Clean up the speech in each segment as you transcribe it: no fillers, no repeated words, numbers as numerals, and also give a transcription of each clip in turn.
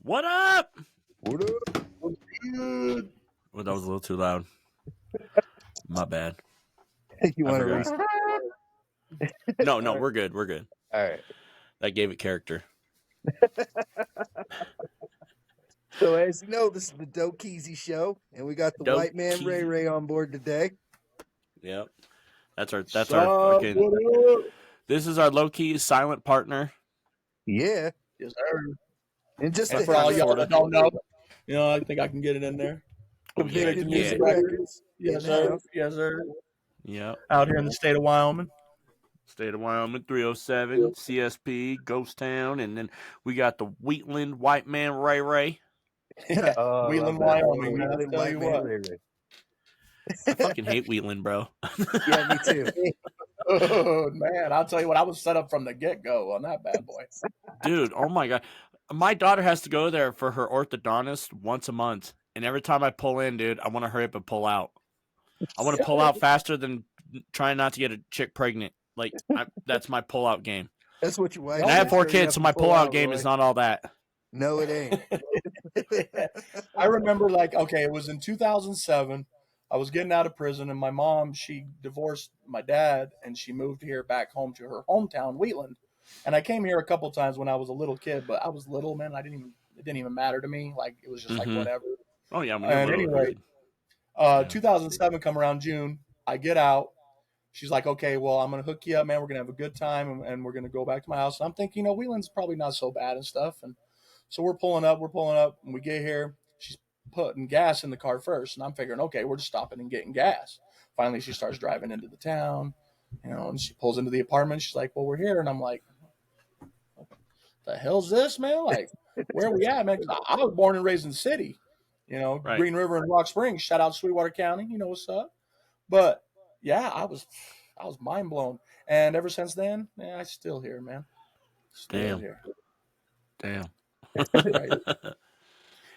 What up? What up? What's good? Well, that was a little too loud. My bad. You I want to forgot. restart? No, we're good. We're good. All right. That gave it character. So as you know, this is the Dokeezy Show, and we got the white man Ray Dokeezy. Ray on board today. Yep. That's our Sup, fucking. what up? This is our low key silent partner. Yeah, Yes, sir. and just And to for all heads y'all up, that don't know, I think I can get it in there. Oh, yeah, Convicted yeah. Music Records. Yes, in the sir. house. Yes, sir. Yep. Out here in the state of Wyoming. State of Wyoming, 307, CSP, Ghost Town, and then we got the Wheatland white man Ray Ray. Yeah. Oh, Wheatland, love that. Wyoming, man. I'll Wheatland tell white you man what. Ray Ray. I fucking hate Wheatland, bro. Yeah, me too. Oh, man. I'll tell you what. I was set up from the get-go on that bad boy. Dude, oh my God. My daughter has to go there for her orthodontist once a month. And every time I pull in, dude, I want to hurry up and pull out. I want to pull out faster than trying not to get a chick pregnant. Like, that's my pull out game. That's what your wife. And I have says, 4 hurry kids, up so and my pull pull out out, game Roy. is not all that. No, it ain't. I remember, it was in 2007. I was getting out of prison, and my mom, she divorced my dad, and she moved here back home to her hometown, Wheatland. And I came here a couple times when I was a little kid, but I was little, man. It didn't even matter to me. Like, it was just like whatever. Oh, yeah. When you're And little, anyway, yeah. 2007 come around June, I get out. She's like, okay, well, I'm going to hook you up, man. We're going to have a good time, and we're going to go back to my house. And I'm thinking, Wheatland's probably not so bad and stuff. And so we're pulling up, and we get here. She's putting gas in the car first, and I'm figuring, okay, we're just stopping and getting gas. Finally, she starts driving into the town, and she pulls into the apartment. She's like, well, we're here. And I'm like, what the hell's this, man? Like, where are we at, man? 'Cause I was born and raised in the city, Right. Green River and Rock Springs. Shout out Sweetwater County. You know what's up. But yeah, I was mind blown, and ever since then, I still here, man. Still here. Damn. Right.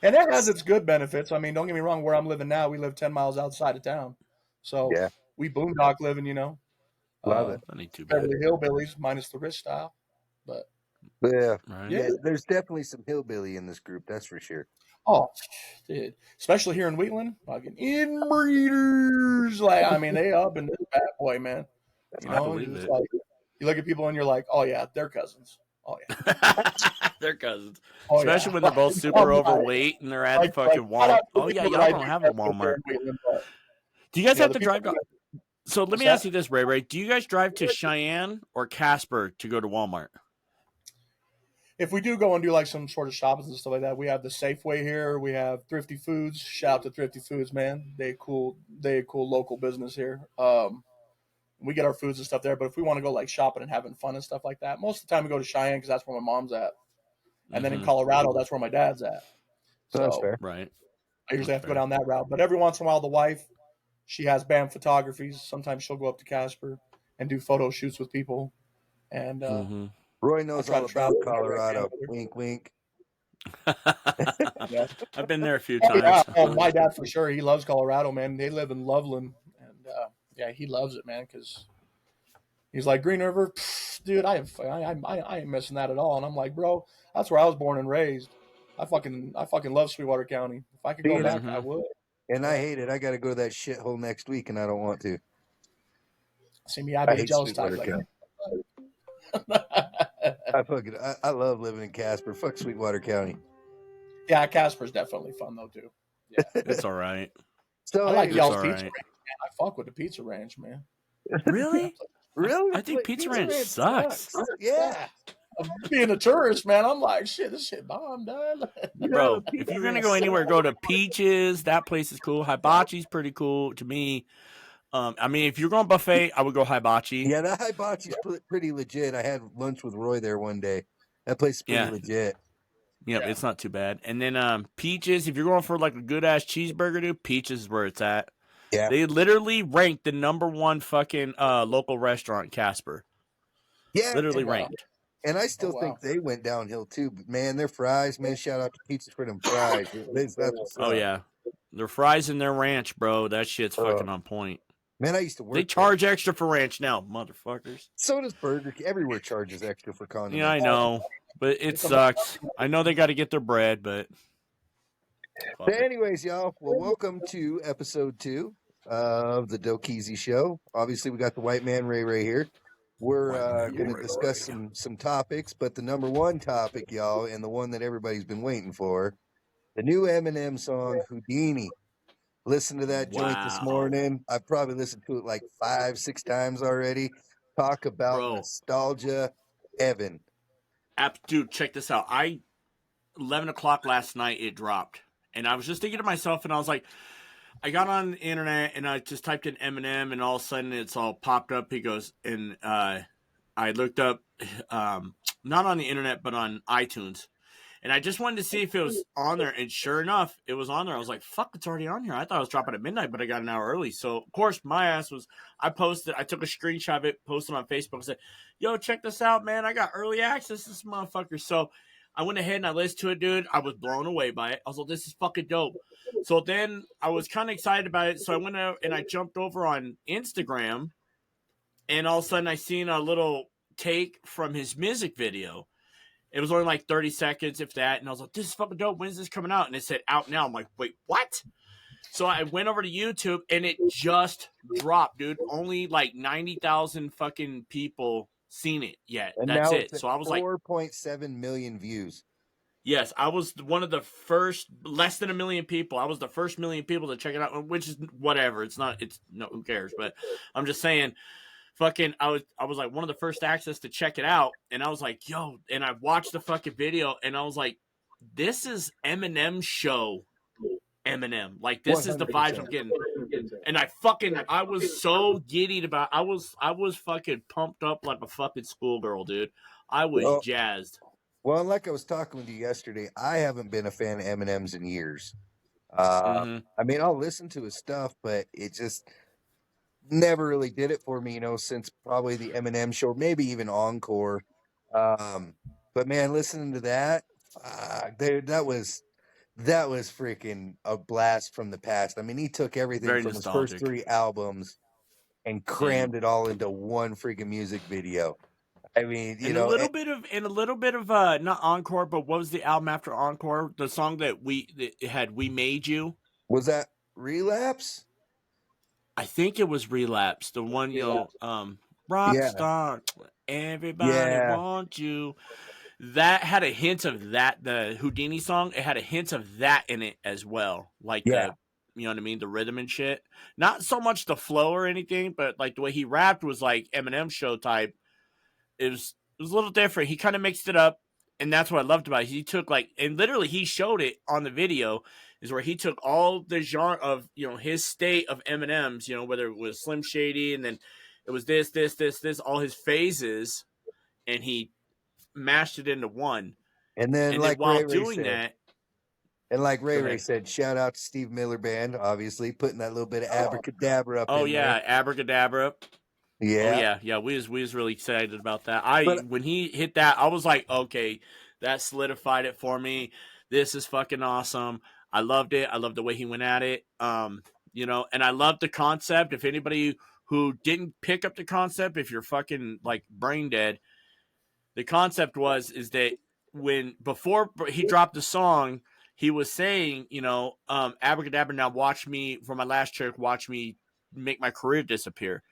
And that has its good benefits. I mean, don't get me wrong. Where I'm living now, we live 10 miles outside of town, so Yeah. we boondock living. Love it. Not need too bad. Beverly Hillbillies minus the rich style, but Yeah. Right. Yeah. There's definitely some hillbilly in this group. That's for sure. oh, dude, especially here in Wheatland, fucking inbreeders. Like, I mean, they up in this bad boy, man. I believe it's it. like you look at people and you're like, oh yeah, they're cousins. Oh yeah. They're cousins. Oh, Especially yeah. when they're both super I'm like- overweight and they're at like- fucking like, shout out Walmart. to Oh, the yeah, people y'all that I don't do have a live there Walmart. in Wheatland, but, Do you guys have the to drive? people So let What's me that? ask you this, Ray Ray. Do you guys drive to Cheyenne or Casper to go to Walmart? if we do go and do like some sort of shopping and stuff like that, we have the Safeway here. We have Thrifty Foods. Shout out to Thrifty Foods, man. They cool local business here. We get our foods and stuff there. But if we want to go like shopping and having fun and stuff like that, most of the time we go to Cheyenne because that's where my mom's at. And then in Colorado, that's where my dad's at. So That's fair. Right. I usually have to go fair. down that route. But every once in a while, the wife, she has BAM photographies. Sometimes she'll go up to Casper and do photo shoots with people. And Roy knows I try all to travel about Colorado. with her. Wink, wink. Yeah. I've been there a few Oh, yeah. times. Oh, my dad for sure. He loves Colorado, man. They live in Loveland, and yeah, he loves it, man. Because he's like Green River, pff, dude. I ain't missing that at all. And I'm like, bro, that's where I was born and raised. I fucking love Sweetwater County. If I could go back, I would. And I hate it. I got to go to that shithole next week, and I don't want to. See me, I'd be a hate jealous type. Sweetwater Like, I love living in Casper. Fuck Sweetwater County. yeah, Casper's definitely fun though too. Yeah, It's all right. So I like hey, y'all's all Pizza right. Ranch, man. I fuck with the Pizza Ranch, man. Really? really? I think Wait, Pizza Ranch sucks. Yeah. Being a tourist, man, I'm like, shit, this shit bomb, done. Bro, if you're going to go anywhere, go to Peaches. That place is cool. Hibachi's pretty cool to me. I mean, if you're going buffet, I would go hibachi. Yeah, that hibachi's pretty legit. I had lunch with Roy there one day. That place is pretty legit. Yep, it's not too bad. And then Peaches, if you're going for like a good ass cheeseburger, dude, Peaches is where it's at. Yeah. They literally ranked the #1 fucking local restaurant in Casper. Yeah. Literally ranked. And I still think they went downhill too. But man, their fries, man, shout out to Pizza for them fries. That's what's Oh up. yeah. Their fries and their ranch, bro. That shit's fucking on point. Man, I used to work. They charge extra for ranch now, motherfuckers. So does Burger King. Everywhere charges extra for condiments. Yeah, I know. But it It's a sucks. I know they got to get their bread, but So fuck it. anyways, y'all, well, welcome to episode 2 of the Dokeezy Show. Obviously, we got the white man Ray here. We're going to discuss some topics, but the number one topic, y'all, and the one that everybody's been waiting for, the new Eminem song Houdini. Listened to that joint this Wow. morning. I've probably listened to it like 5-6 times already. Talk about Bro. nostalgia, Evan. Dude, check this out. 11 o'clock last night it dropped. And I was just thinking to myself, and I was like, I got on the internet and I just typed in Eminem, and all of a sudden it's all popped up. He goes, and I looked up, not on the internet, but on iTunes. And I just wanted to see if it was on there. And sure enough, it was on there. I was like, fuck, it's already on here. I thought it was dropping at midnight, but I got an hour early. So, of course, my ass was, I took a screenshot of it, posted on Facebook, and said, yo, check this out, man. I got early access to this motherfucker. So I went ahead and I listened to it, dude. I was blown away by it. I was like, this is fucking dope. So then I was kind of excited about it. So I went out and I jumped over on Instagram. And all of a sudden I seen a little take from his music video. It was only like 30 seconds, if that. And I was like, this is fucking dope. When's this coming out? And it said out now. I'm like, wait, what? So I went over to YouTube and it just dropped, dude. Only like 90,000 fucking people seen it yet. And That's now it. it's at So I was like, 4.7 million views. yes, I was one of the first, less than 1 million people. I was the first 1 million people to check it out, which is whatever. It's no, who cares? But I'm just saying, fucking, I was like one of the first access to check it out, and I was like, yo, and I watched the fucking video, and I was like, this is Eminem show Eminem. Like, this is the vibes I'm 100%. getting. And I was so giddied about, I was fucking pumped up like a fucking schoolgirl, dude. I was jazzed. Well, like I was talking with you yesterday, I haven't been a fan of Eminem's in years. Mm-hmm. I mean, I'll listen to his stuff, but it just never really did it for me, since probably the Eminem show, maybe even Encore. But man, listening to that, dude, that was freaking a blast from the past. I mean, he took everything Very from his first nostalgic. 3 albums and crammed it all into one freaking music video. I mean, And a little bit of not Encore, but what was the album after Encore? The song that it had We Made You. was that Relapse? I think it was Relapse. The one, Rockstar, everybody wants you. That had a hint of that. The Houdini song, it had a hint of that in it as well. Like the, you know what I mean? The rhythm and shit. Not so much the flow or anything, but like the way he rapped was like Eminem show type. It was a little different. He kind of mixed it up, and that's what I loved about it. He took and literally he showed it on the video, is where he took all the genre of his state of Eminem's, whether it was Slim Shady, and then it was this, all his phases, and he mashed it into one. And then, And like then while Ray doing said, that, and like Ray said, shout out to Steve Miller Band, obviously putting that little bit of abracadabra up in there. Abracadabra. Yeah. Oh yeah. We was really excited about that. When he hit that, I was like, okay, that solidified it for me. This is fucking awesome. I loved it. I loved the way he went at it. And I loved the concept. If anybody who didn't pick up the concept, if you're fucking like brain dead, the concept is that before he dropped the song, he was saying, abracadabra, now watch me, for my last trick, watch me make my career disappear.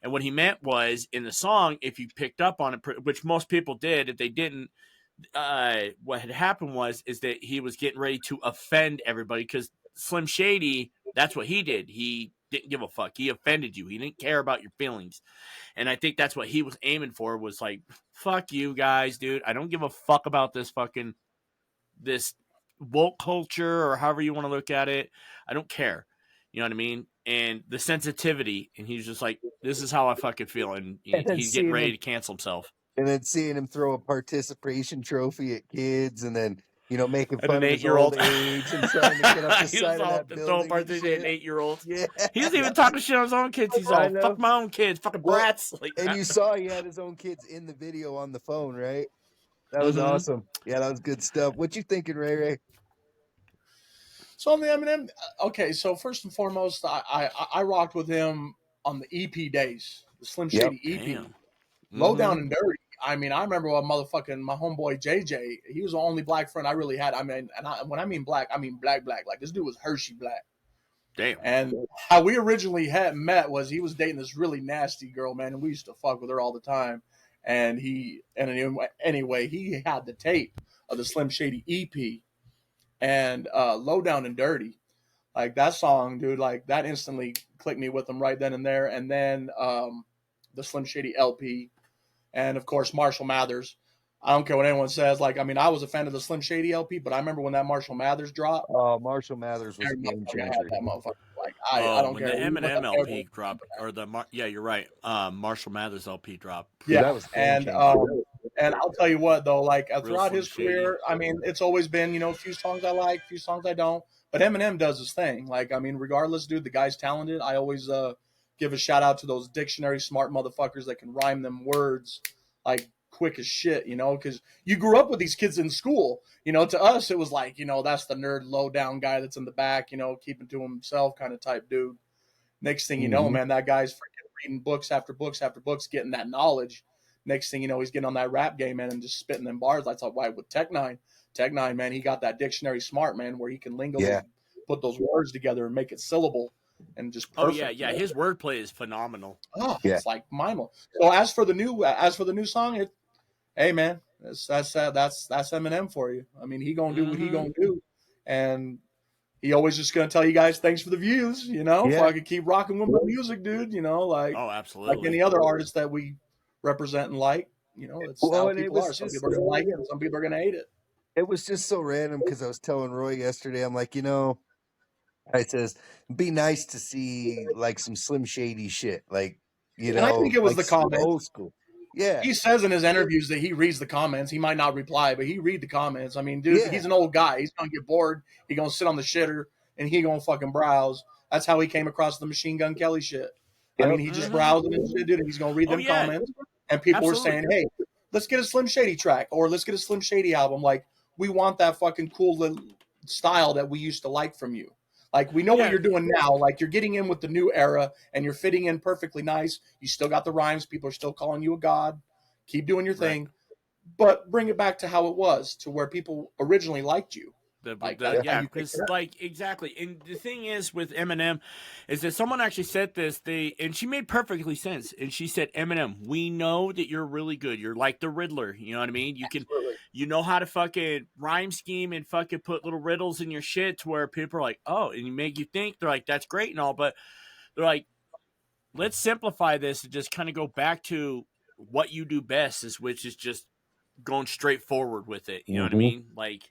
And what he meant was, in the song, if you picked up on it, which most people did, if they didn't, what had happened is that he was getting ready to offend everybody, because Slim Shady, that's what he did. He didn't give a fuck. He offended you. He didn't care about your feelings. And I think that's what he was aiming for, was like, fuck you guys, dude. I don't give a fuck about this woke culture, or however you want to look at it. I don't care. You know what I mean? And the sensitivity. And he's just like, this is how I fucking feel. And he's getting ready to cancel himself. And then seeing him throw a participation trophy at kids, and then making fun an of his old age and trying to get up the side of that building. An 8-year-old. Yeah. He doesn't even talk shit on his own kids. He's all, fuck my own kids, fucking brats. And you saw he had his own kids in the video on the phone, right? That was awesome. Yeah, that was good stuff. What you thinking, Ray? So on the Eminem, okay. So first and foremost, I rocked with him on the EP days, the Slim Shady EP. Damn. Low Down and Dirty I mean, I remember my homeboy JJ. He was the only black friend I really had. I mean, when I mean black, I mean black. Like this dude was Hershey black. Damn. And how we originally had met was he was dating this really nasty girl, man, and we used to fuck with her all the time. And anyway, he had the tape of the Slim Shady EP and Low Down and Dirty. Like that song, dude, like that instantly clicked me with him right then and there. And then the Slim Shady LP, and of course Marshall Mathers. I don't care what anyone says. Like, I mean, I was a fan of the Slim Shady LP, but I remember when that Marshall Mathers dropped. Oh, Marshall Mathers was a game changer. That motherfucker. Like, I don't when care. the Eminem LP dropped, or yeah, you're right. Marshall Mathers LP dropped. Yeah, that was and I'll tell you what though, like throughout his career, I mean, it's always been a few songs I like, a few songs I don't. But Eminem does his thing. Like, I mean, regardless, dude, the guy's talented. I always give a shout out to those dictionary smart motherfuckers that can rhyme them words like quick as shit, because you grew up with these kids in school. To us, it was like, that's the nerd, low down guy that's in the back, keeping to himself kind of type dude. Next thing you know, man, that guy's freaking reading books after books after books, getting that knowledge. Next thing you know, he's getting on that rap game, man, and just spitting them bars. That's why with Tech Nine, man, he got that dictionary smart, man, where he can put those words together and make it syllable and just perfect. Oh yeah, his wordplay is phenomenal. Oh, yeah. It's like mindful. So as for the new song, hey man, that's Eminem for you. I mean, he gonna do what he gonna do, and he always just gonna tell you guys thanks for the views. If I could keep rocking with my music, dude. Like absolutely, like any other artist that we represent and like. It's how people are. Some people are gonna like it, and some people are gonna hate it. It was just so random because I was telling Roy yesterday, I'm like, I says, be nice to see like some Slim Shady shit, like and I think it was like the comments. Old school. Yeah, he says in his interviews that he reads the comments. He might not reply, but he read the comments. I mean, dude, he's an old guy. He's gonna get bored. He gonna sit on the shitter and he gonna fucking browse. That's how he came across the Machine Gun Kelly shit. I mean, he just browsing and shit, dude, and he's gonna read them comments. And people were saying, hey, let's get a Slim Shady track or let's get a Slim Shady album. Like, we want that fucking cool little style that we used to like from you. Like, we know what you're doing now. Like, you're getting in with the new era and you're fitting in perfectly nice. You still got the rhymes. People are still calling you a god. Keep doing your thing. But bring it back to how it was, to where people originally liked you. Because exactly. And the thing is with Eminem is that someone actually said this, and she made perfectly sense. And she said, Eminem, we know that you're really good. You're like the Riddler. You know what I mean? You know how to fucking rhyme scheme and fucking put little riddles in your shit to where people are like, oh, and you make you think. They're like, that's great and all, but they're like, let's simplify this and just kind of go back to what you do best, which is just going straight forward with it. You know what I mean? Like,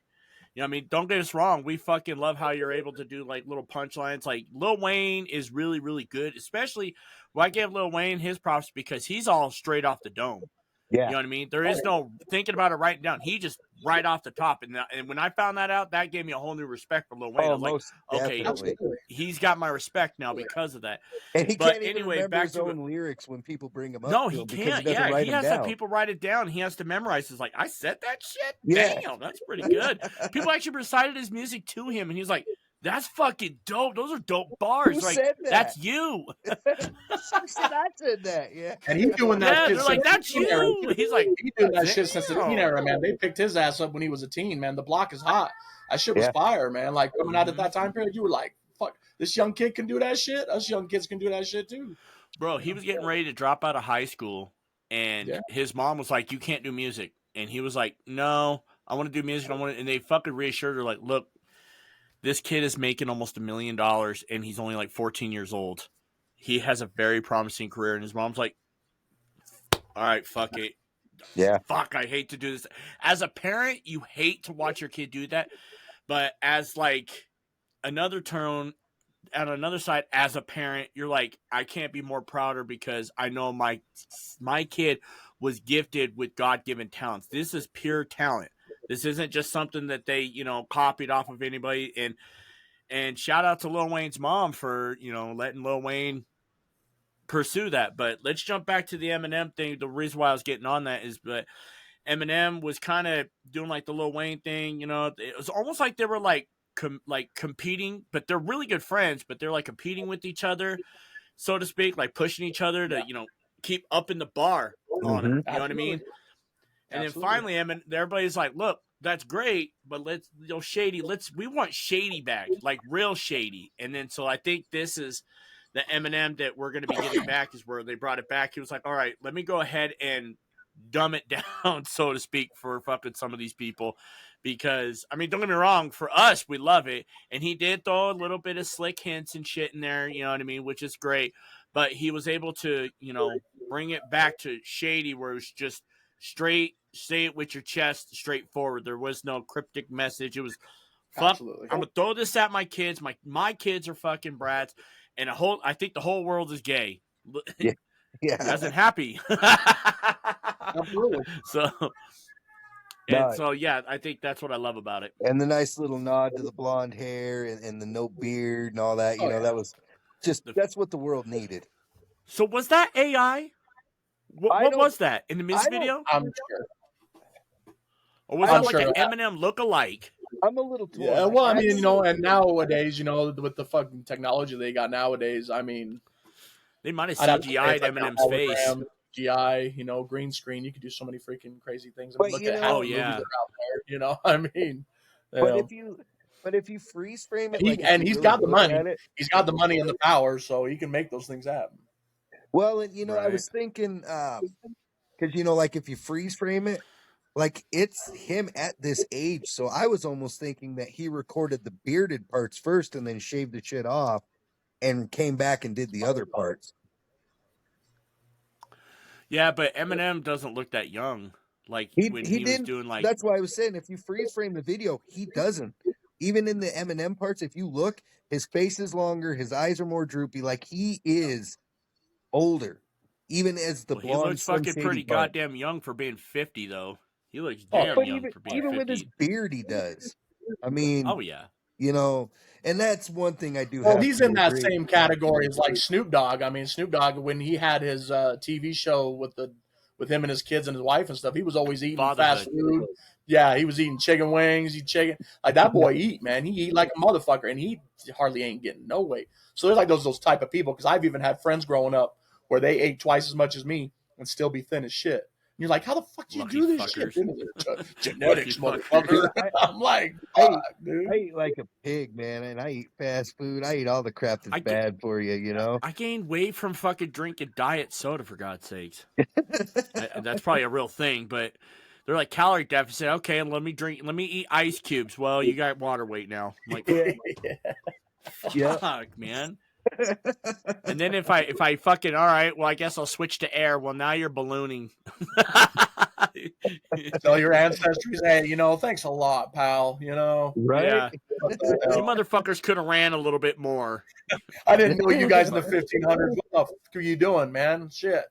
don't get us wrong. We fucking love how you're able to do like little punchlines. Like Lil Wayne is really, really good. Especially, I give Lil Wayne his props because he's all straight off the dome. Yeah. You know what I mean? There is no thinking about it, writing down. He just right off the top. And when I found that out, that gave me a whole new respect for Lil Wayne. I was like, okay, he's got my respect now because of that. And he can't even remember his own lyrics when people bring him up. No, he can't. Yeah, he has to have people write it down. He has to memorize. It's like, I said that shit? Yeah. Damn, that's pretty good. People actually recited his music to him, and he's like, that's fucking dope. Those are dope bars. Who like, said that? That's you. I said that, yeah. And he's doing that shit. They're like, that's you. He's like, he's doing that shit since the teen era, man. They picked his ass up when he was a teen, man. The Block is hot. That shit was fire, man. Like, coming out at that time period, you were like, fuck, this young kid can do that shit. Us young kids can do that shit too. Bro, he was getting ready to drop out of high school, and his mom was like, you can't do music. And he was like, no, I want to do music. And they fucking reassured her, like, look, this kid is making almost $1 million, and he's only like 14 years old. He has a very promising career, and his mom's like, all right, fuck it. Yeah. Fuck, I hate to do this. As a parent, you hate to watch your kid do that. But as like another turn, on another side, as a parent, you're like, I can't be more prouder because I know my kid was gifted with God-given talents. This is pure talent. This isn't just something that they, copied off of anybody. And shout out to Lil Wayne's mom for, letting Lil Wayne pursue that. But let's jump back to the Eminem thing. The reason why I was getting on that is that Eminem was kind of doing like the Lil Wayne thing. It was almost like they were like competing, but they're really good friends, but they're like competing with each other, so to speak, like pushing each other to, keep up in the bar on it. You know what I mean? And then Absolutely. finally, everybody's like, "Look, that's great, but Shady. We want Shady back, like real Shady." And then so I think this is the Eminem that we're going to be getting back is where they brought it back. He was like, "All right, let me go ahead and dumb it down, so to speak, for fucking some of these people." Because I mean, don't get me wrong, for us, we love it, and he did throw a little bit of slick hints and shit in there, you know what I mean, which is great. But he was able to, bring it back to Shady, where it was just straight, say it with your chest, straightforward. There was no cryptic message. It was, fuck, Absolutely. I'm gonna throw this at my kids. My kids are fucking brats, and I think the whole world is gay. Yeah. Yeah. As in happy. Absolutely. So yeah, I think that's what I love about it. And the nice little nod to the blonde hair and the no beard and all that. You know, that was just that's what the world needed. So was that AI? What was that in the music video? I'm sure. Or was I'm that like sure. an Eminem look-alike? I'm a little torn. Yeah, well, I mean, and nowadays, with the fucking technology they got nowadays, I mean, They might have I'd have to say CGI'd it's like an Eminem's face. hologram, GI, green screen. You could do so many freaking crazy things. I But, mean, look you at know- how Oh, many yeah. movies are out there. I mean, But if you freeze frame it, like if you he's really got the look money. at it- He's got the money and the power, so he can make those things happen. well, and I Right. was thinking, because like if you freeze frame it, like it's him at this age. So I was almost thinking that he recorded the bearded parts first and then shaved the shit off and came back and did the other parts. Yeah, but Eminem doesn't look that young. Like He when he he was didn't. doing like That's why I was saying if you freeze frame the video, he doesn't. Even in the Eminem parts, if you look, his face is longer, his eyes are more droopy. Like he is older, even as the well, he blonde looks Slim fucking Shady pretty part. goddamn young for being 50 though. He looks Oh, damn But young for being even 50. with his beard, he does. I mean, Oh yeah. And that's one thing I do. Well, have he's to in that agree. same category as like Snoop Dogg. I mean, Snoop Dogg when he had his TV show with him and his kids and his wife and stuff, he was always eating fast food. Yeah, he was eating chicken wings. He chicken like that boy eat, man. He eat like a motherfucker, and he hardly ain't getting no weight. So there's like those type of people because I've even had friends growing up where they ate twice as much as me and still be thin as shit. And you're like, how the fuck do you Lucky do this fuckers. shit? Genetics, Lucky motherfucker. I'm like, fuck, dude. I eat like a pig, man, and I eat fast food. I eat all the crap that's bad for you. I gained weight from fucking drinking diet soda, for God's sakes. That's probably a real thing, but they're like calorie deficit. Okay, let me eat ice cubes. Well, you got water weight now. I'm like, fuck, man. And then if I fucking all right, well, I guess I'll switch to air. Well, now you're ballooning. Tell your ancestors, hey, thanks a lot, pal. Right? Yeah. You motherfuckers could have ran a little bit more. I didn't know you guys in the 1500s. What the fuck are you doing, man? Shit.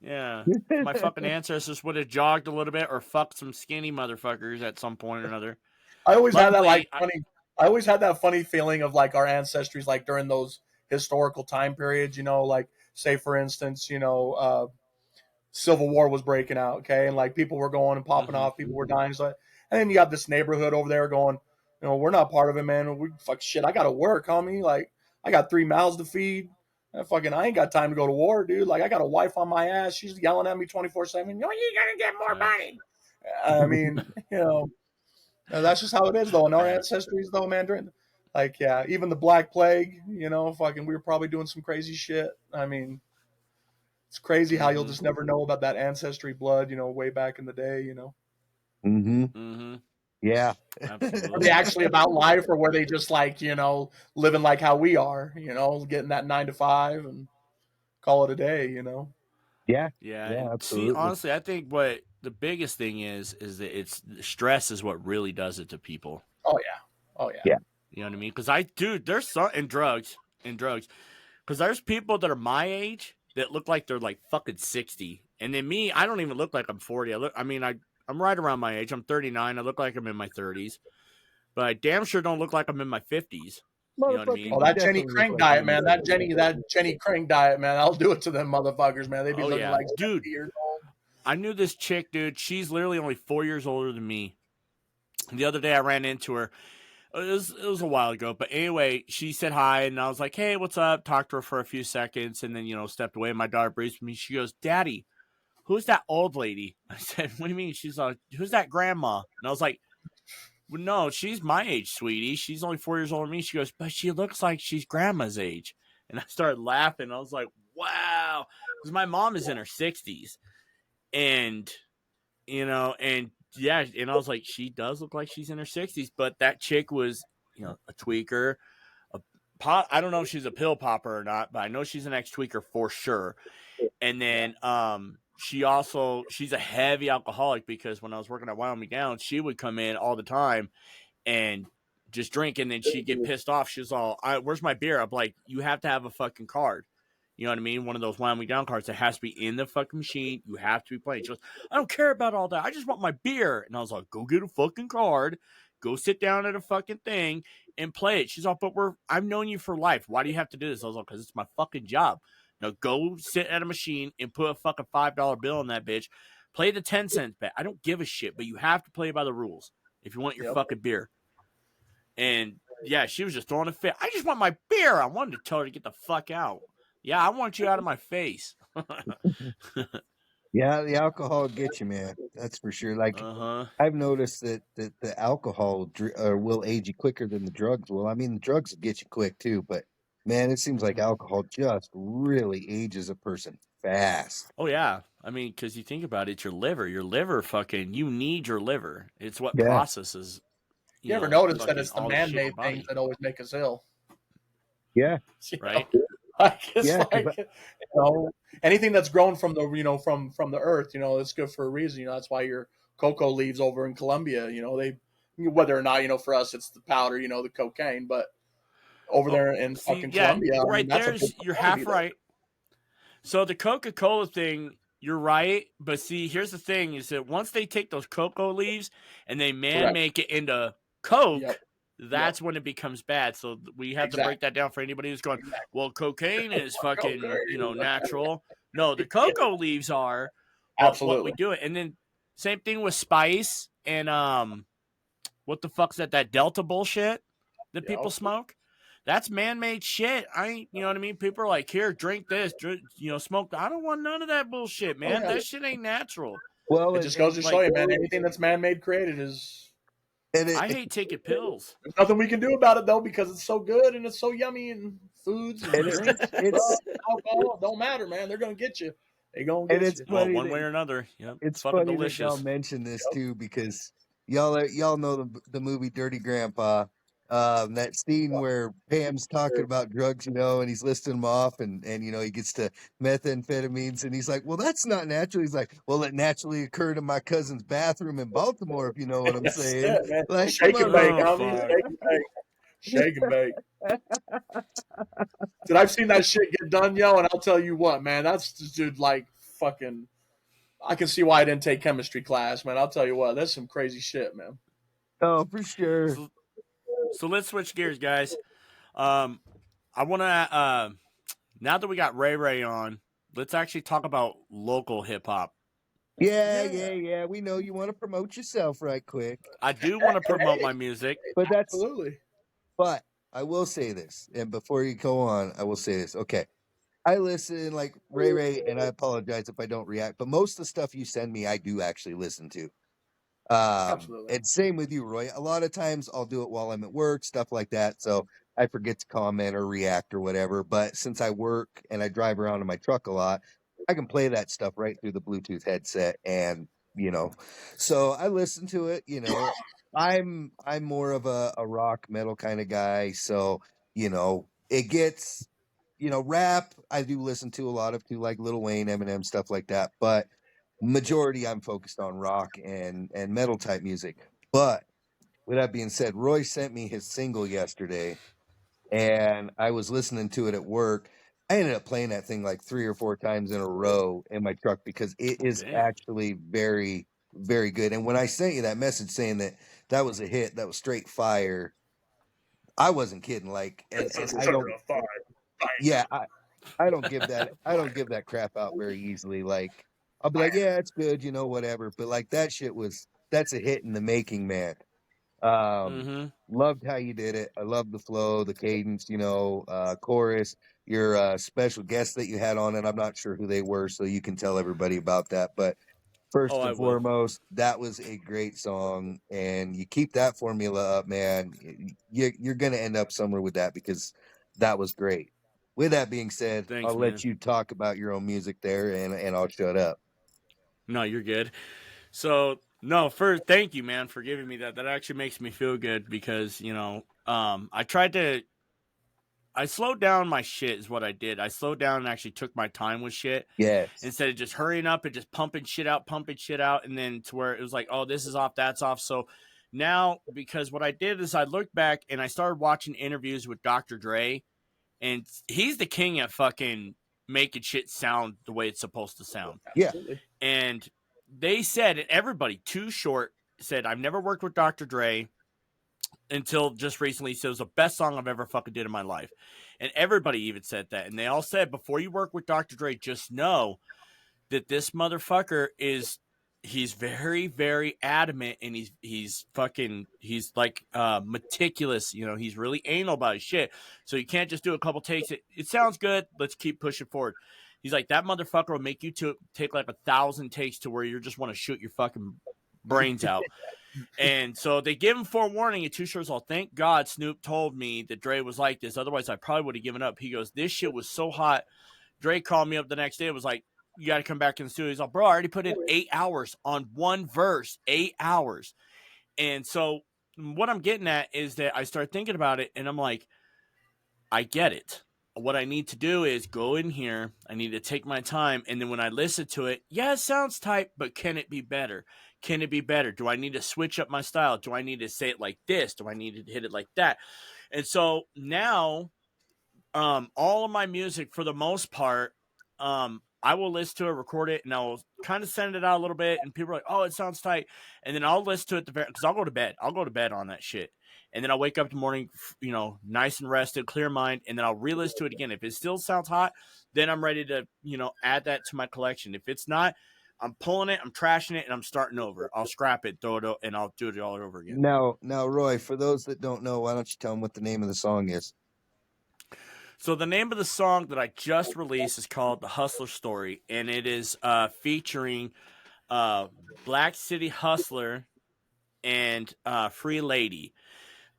Yeah. My fucking ancestors would have jogged a little bit or fucked some skinny motherfuckers at some point or another. I always had that Luckily, funny. I always had that funny feeling of like our ancestors, like during those historical time periods. Like say for instance, Civil War was breaking out, okay, and like people were going and popping off, people were dying, so and then you got this neighborhood over there going, we're not part of it, man. We fuck shit. I gotta work, homie. Like I got 3 mouths to feed. I ain't got time to go to war, dude. Like I got a wife on my ass. She's yelling at me 24/7. You gotta get more money. I mean, that's just how it is, though. And our ancestors, though, man, even the Black Plague, we were probably doing some crazy shit. I mean, it's crazy how you'll just never know about that ancestry blood, way back in the day, Mm-hmm. Yeah. Absolutely. Are they actually about life, or were they just like, living like how we are, getting that 9 to 5 and call it a day, Yeah. Yeah. Absolutely. See, honestly, I think what the biggest thing is that it's stress is what really does it to people. Oh yeah. Yeah. You know what I mean? Because there's some and drugs, because there's people that are my age that look like they're like fucking 60, and then me, I don't even look like I'm 40. I'm right around my age. I'm 39. I look like I'm in my 30s, but I damn sure don't look like I'm in my 50s. You know what I mean? Oh, that Jenny Crank diet, man. That Jenny Crank diet, man. I'll do it to them motherfuckers, man. They be looking like 70 years old. I knew this chick, dude. She's literally only 4 years older than me. The other day I ran into her. It was a while ago, but anyway, she said hi, and I was like, "Hey, what's up?" Talked to her for a few seconds, and then stepped away. My daughter breathed me. She goes, "Daddy, who's that old lady? I said, what do you mean? She's like, who's that grandma? And I was like, well, no, she's my age, sweetie. She's only 4 years older than me. She goes, but she looks like she's grandma's age. And I started laughing. I was like, wow. Because my mom is in her 60s. And, and yeah, and I was like, she does look like she's in her 60s. But that chick was, a tweaker. A pop, I don't know if she's a pill popper or not, but I know she's an ex-tweaker for sure. And then she's a heavy alcoholic because when I was working at Wyoming Down, she would come in all the time and just drink, and then she'd get pissed off. She's all, where's my beer? I'm like, you have to have a fucking card. You know what I mean? One of those Wyoming Down cards that has to be in the fucking machine. You have to be playing. She goes, I don't care about all that. I just want my beer. And I was like, go get a fucking card. Go sit down at a fucking thing and play it. She's all, but I've known you for life. Why do you have to do this? I was like, because it's my fucking job. Now go sit at a machine and put a fucking $5 bill in that bitch. Play the 10-cent bet. I don't give a shit, but you have to play by the rules if you want your fucking beer. And yeah, she was just throwing a fit. I just want my beer. I wanted to tell her to get the fuck out. Yeah, I want you out of my face. Yeah, the alcohol will get you, man. That's for sure. Like I've noticed that the alcohol will age you quicker than the drugs will. I mean, the drugs will get you quick too, but man, it seems like alcohol just really ages a person fast. Oh yeah, I mean, because you think about it, it's your liver. Your liver, fucking, you need your liver. It's what Yeah. processes. You ever notice that fucking it's the all this shit in your man-made body. things that always make us ill? Yeah. Right. Like it's Yeah, like anything that's grown from the from the earth, it's good for a reason. That's why your cocoa leaves over in Colombia, they, whether or not, for us it's the powder, the cocaine, but over there in fucking Colombia, I mean, right that's there's you're half right. So the Coca-Cola thing, you're right, but see, here's the thing: is that once they take those cocoa leaves and they make it into Coke, that's when it becomes bad. So we have to break that down for anybody who's going, well, cocaine is fucking, natural. No, the cocoa leaves are, but Absolutely. what we do it. And then same thing with spice and what the fuck's that Delta bullshit that people smoke? That's man-made shit. You know what I mean? People are like, here, drink this, smoke. I don't want none of that bullshit, man. That shit ain't natural. Well, it just goes to show you, man, anything that's man-made created is. I hate taking pills. There's nothing we can do about it though because it's so good and it's so yummy and foods and drinks, alcohol don't matter, man. They're gonna get you. They're gonna get you. Well, one way or another. Yep. It's fucking funny delicious. that y'all mention this too because y'all know the movie Dirty Grandpa. That scene where Pam's talking about drugs, and he's listing them off, and he gets to methamphetamines, and he's like, "Well, that's not natural." He's like, "Well, it naturally occurred in my cousin's bathroom in Baltimore, if you know what I'm saying." Man. Like, shake and bake, shake and bake. Dude, I've seen that shit get done, and I'll tell you what, man, that's dude like fucking. I can see why I didn't take chemistry class, man. I'll tell you what, that's some crazy shit, man. Oh, for sure. So let's switch gears, guys. I want to now that we got Ray on, let's actually talk about local hip hop. Yeah. We know you want to promote yourself right quick. I do want to promote my music, but that's absolutely. But I will say this, and before you go on, I will say this. Okay, I listen like Ray, and I apologize if I don't react, but most of the stuff you send me, I do actually listen to. Absolutely. And same with you, Roy. A lot of times I'll do it while I'm at work, stuff like that. So I forget to comment or react or whatever. But since I work and I drive around in my truck a lot, I can play that stuff right through the Bluetooth headset. And, so I listen to it, I'm more of a rock metal kind of guy. So, it gets, rap, I do listen to a lot of too, like Lil Wayne, Eminem, stuff like that. But majority I'm focused on rock and metal type music. But with that being said, Roy sent me his single yesterday and I was listening to it at work. I ended up playing that thing like 3 or 4 times in a row in my truck because it is actually very, very good. And when I sent you that message saying that was a hit, that was straight fire, I wasn't kidding. Like, and I don't, yeah, I don't give that crap out very easily. Like, I'll be like, yeah, it's good, whatever. But like that shit that's a hit in the making, man. Mm-hmm. Loved how you did it. I love the flow, the cadence, chorus, your special guests that you had on it. I'm not sure who they were, so you can tell everybody about that. But Oh, first I and will. foremost, that was a great song, and you keep that formula up, man. You're going to end up somewhere with that because that was great. With that being said, Thanks, I'll man. let you talk about your own music there, and I'll shut up. No, you're good. So no, first, thank you, man, for giving me that. That actually makes me feel good because I slowed down my shit is what I did. I slowed down and actually took my time with shit Yes. instead of just hurrying up and just pumping shit out, and then to where it was like, oh, this is off, that's off. So now, because what I did is I looked back and I started watching interviews with Dr. Dre, and he's the king at fucking making shit sound the way it's supposed to sound. Yeah. Absolutely. And they said, and everybody, Too Short said, I've never worked with Dr. Dre until just recently. So it was the best song I've ever fucking did in my life. And everybody even said that. And they all said, before you work with Dr. Dre, just know that this motherfucker he's very, very adamant, and he's like meticulous. He's really anal about his shit. So you can't just do a couple takes. It sounds good. Let's keep pushing forward. He's like, that motherfucker will make you take like 1,000 takes to where you just want to shoot your fucking brains out. And so they give him forewarning at Too Short's all, thank God Snoop told me that Dre was like this. Otherwise, I probably would have given up. He goes, this shit was so hot. Dre called me up the next day and was like, you got to come back in the studio. He's like, bro, I already put in 8 hours on one verse, 8 hours. And so what I'm getting at is that I start thinking about it and I'm like, I get it. What I need to do is go in here. I need to take my time. And then when I listen to it, yeah, it sounds tight, but can it be better? Can it be better? Do I need to switch up my style? Do I need to say it like this? Do I need to hit it like that? And so now, all of my music, for the most part, I will listen to it, record it, and I'll kind of send it out a little bit. And people are like, "Oh, it sounds tight," and then I'll listen to it because I'll go to bed. I'll go to bed on that shit, and then I'll wake up in the morning, nice and rested, clear mind, and then I'll re-listen to it again. If it still sounds hot, then I'm ready to, add that to my collection. If it's not, I'm pulling it, I'm trashing it, and I'm starting over. I'll scrap it, throw it, and I'll do it all over again. Now, Roy, for those that don't know, why don't you tell them what the name of the song is? So the name of the song that I just released is called "The Hustler Story," and it is featuring Black City Hustler and Free Lady.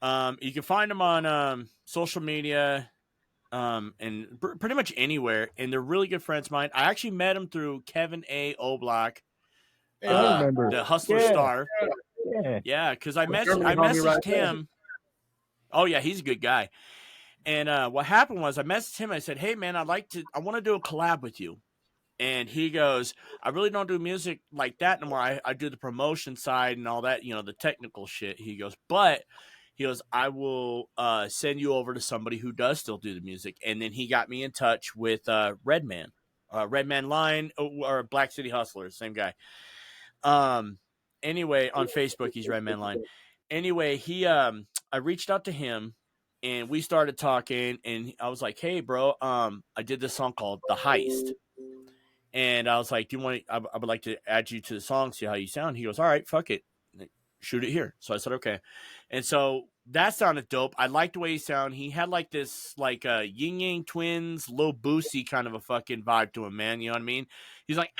You can find them on social media and pretty much anywhere, and they're really good friends of mine. I actually met them through Kevin A. O'Block, I remember. the Hustler Yeah. Star. Yeah. Yeah, because I Germany's on me messaged right there. him. Oh yeah, he's a good guy. And what happened was I messaged him. I said, "Hey man, I want to do a collab with you." And he goes, "I really don't do music like that no more. I do the promotion side and all that, the technical shit." He goes, "But," he goes, "I will send you over to somebody who does still do the music." And then he got me in touch with Redman, Redman Line, or Black City Hustler, same guy. Anyway, on Facebook, he's Redman Line. Anyway, I reached out to him and we started talking, and I was like, "Hey bro, I did this song called The Heist." And I was like, "Do you want to, I would like to add you to the song, see how you sound." He goes, "All right, fuck it. Shoot it here." So I said, "Okay." And so that sounded dope. I liked the way he sounded. He had like this, like Yin Yang Twins, Lil Boosie kind of a fucking vibe to him, man. You know what I mean? He's like,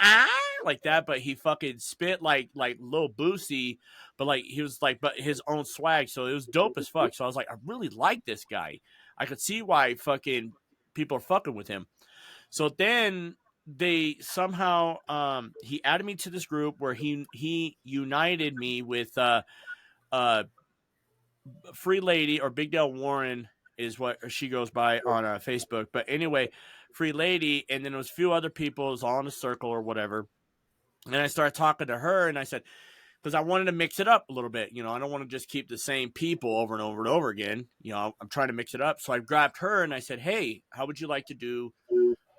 like that, but he fucking spit like Lil Boosie, but like he was like, but his own swag. So it was dope as fuck. So I was like, I really like this guy. I could see why fucking people are fucking with him. So then they somehow he added me to this group where he united me with uh Free Lady, or Big Dale Warren is what she goes by on Facebook. But anyway, Free Lady, and then there was a few other people. It was all in a circle or whatever. And I started talking to her, and I said, because I wanted to mix it up a little bit. I don't want to just keep the same people over and over and over again. I'm trying to mix it up. So I grabbed her and I said, "Hey, how would you like to do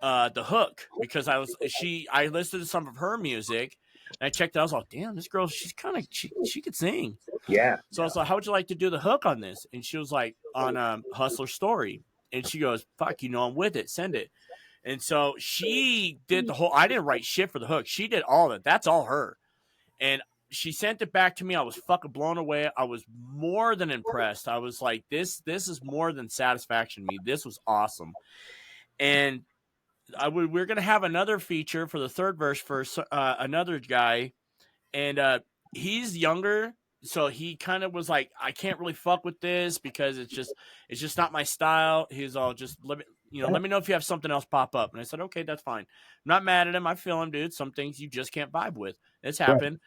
the hook?" Because I listened to some of her music and I checked it out. I was like, "Damn, this girl, she's kind of she could sing." Yeah. So I was like, "How would you like to do the hook on this?" And she was like, "On Hustler Story." And she goes, "Fuck, I'm with it. Send it." And so she did the whole. I didn't write shit for the hook. She did all of it. That's all her. And she sent it back to me. I was fucking blown away. I was more than impressed. I was like, this is more than satisfaction to me. This was awesome. And we're gonna have another feature for the third verse for another guy, and he's younger, so he kind of was like, I can't really fuck with this because it's just not my style. He's all, just let me know if you have something else pop up. And I said, okay, that's fine. I'm not mad at him. I feel him, dude. Some things you just can't vibe with. It's happened.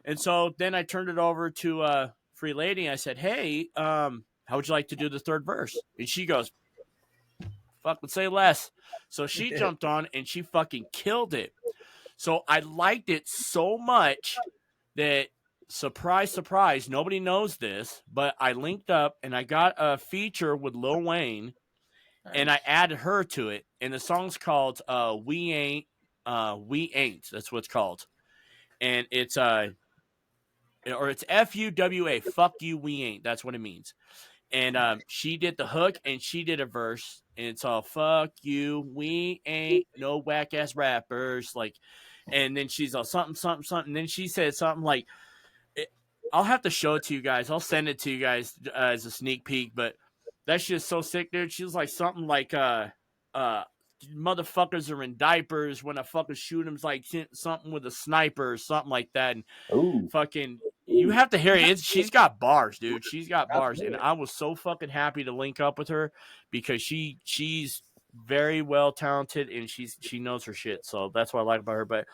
And so then I turned it over to Free Lady. And I said, hey, how would you like to do the third verse? And she goes, fuck, would say less. So she jumped on and she fucking killed it. So I liked it so much that, surprise, surprise, nobody knows this, but I linked up and I got a feature with Lil Wayne, and I added her to it. And the song's called We Ain't. That's what it's called. And it's it's FUWA, fuck you, we ain't. That's what it means. And she did the hook and she did a verse, and it's all fuck you, we ain't no whack ass rappers, like. And then she's all something, something, something. And then she said something like, I'll have to show it to you guys. I'll send it to you guys as a sneak peek. But that shit's so sick, dude. She was like something like, motherfuckers are in diapers when I fucking shoot them, like something with a sniper or something like that. And fucking, you have to hear it. She's got bars, dude. She's got bars. And I was so fucking happy to link up with her because she's very well talented and she knows her shit. So that's what I like about her. But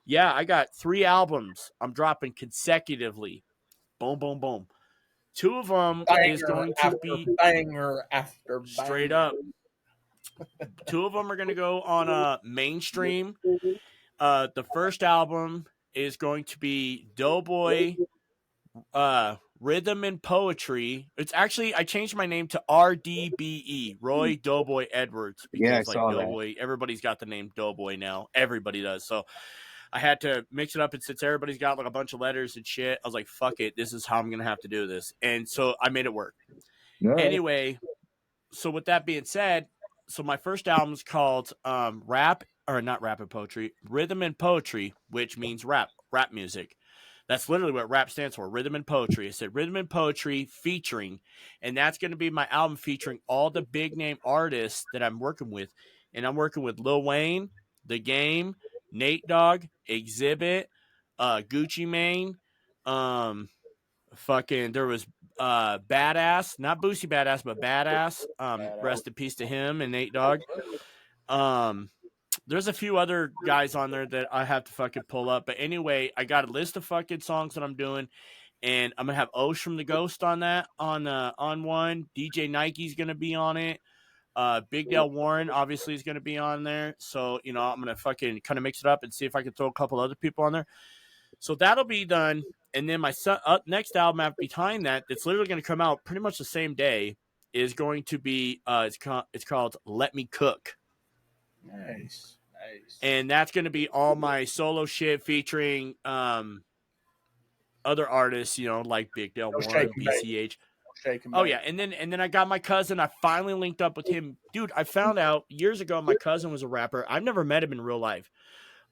yeah, I got 3 albums I'm dropping consecutively. Boom, boom, boom. 2 of them is going to be banger after banger. Straight up. 2 of them are going to go on mainstream. The first album is going to be Doughboy Rhythm and Poetry. It's actually, I changed my name to RDBE, Roy Doughboy Edwards, because like Doughboy, everybody's got the name Doughboy now. Everybody does. So I had to mix it up, and since everybody's got like a bunch of letters and shit, I was like, fuck it, this is how I'm gonna have to do this. And so I made it work. Anyway, so with that being said, so my first album is called Rhythm and Poetry, which means rap music. That's literally what rap stands for, rhythm and poetry. I said rhythm and poetry featuring, and that's going to be my album featuring all the big name artists that I'm working with. And I'm working with Lil Wayne, The Game, Nate Dogg, Exhibit, Gucci Mane, there was Badass, not Boosie Badass, but Badass. Rest in peace to him and Nate Dogg. There's a few other guys on there that I have to fucking pull up. But anyway, I got a list of fucking songs that I'm doing. And I'm going to have Osh from the Ghost on that, on one. DJ Nike's going to be on it. Big Dale Warren obviously is going to be on there. So, I'm going to fucking kind of mix it up and see if I can throw a couple other people on there. So that'll be done. And then my next album behind that, that's literally going to come out pretty much the same day, is going to be, it's called Let Me Cook. Nice. And that's going to be all my solo shit featuring other artists, like Big Dale Warren, BCH. Oh yeah, and then I got my cousin. I finally linked up with him, dude. I found out years ago my cousin was a rapper. I've never met him in real life,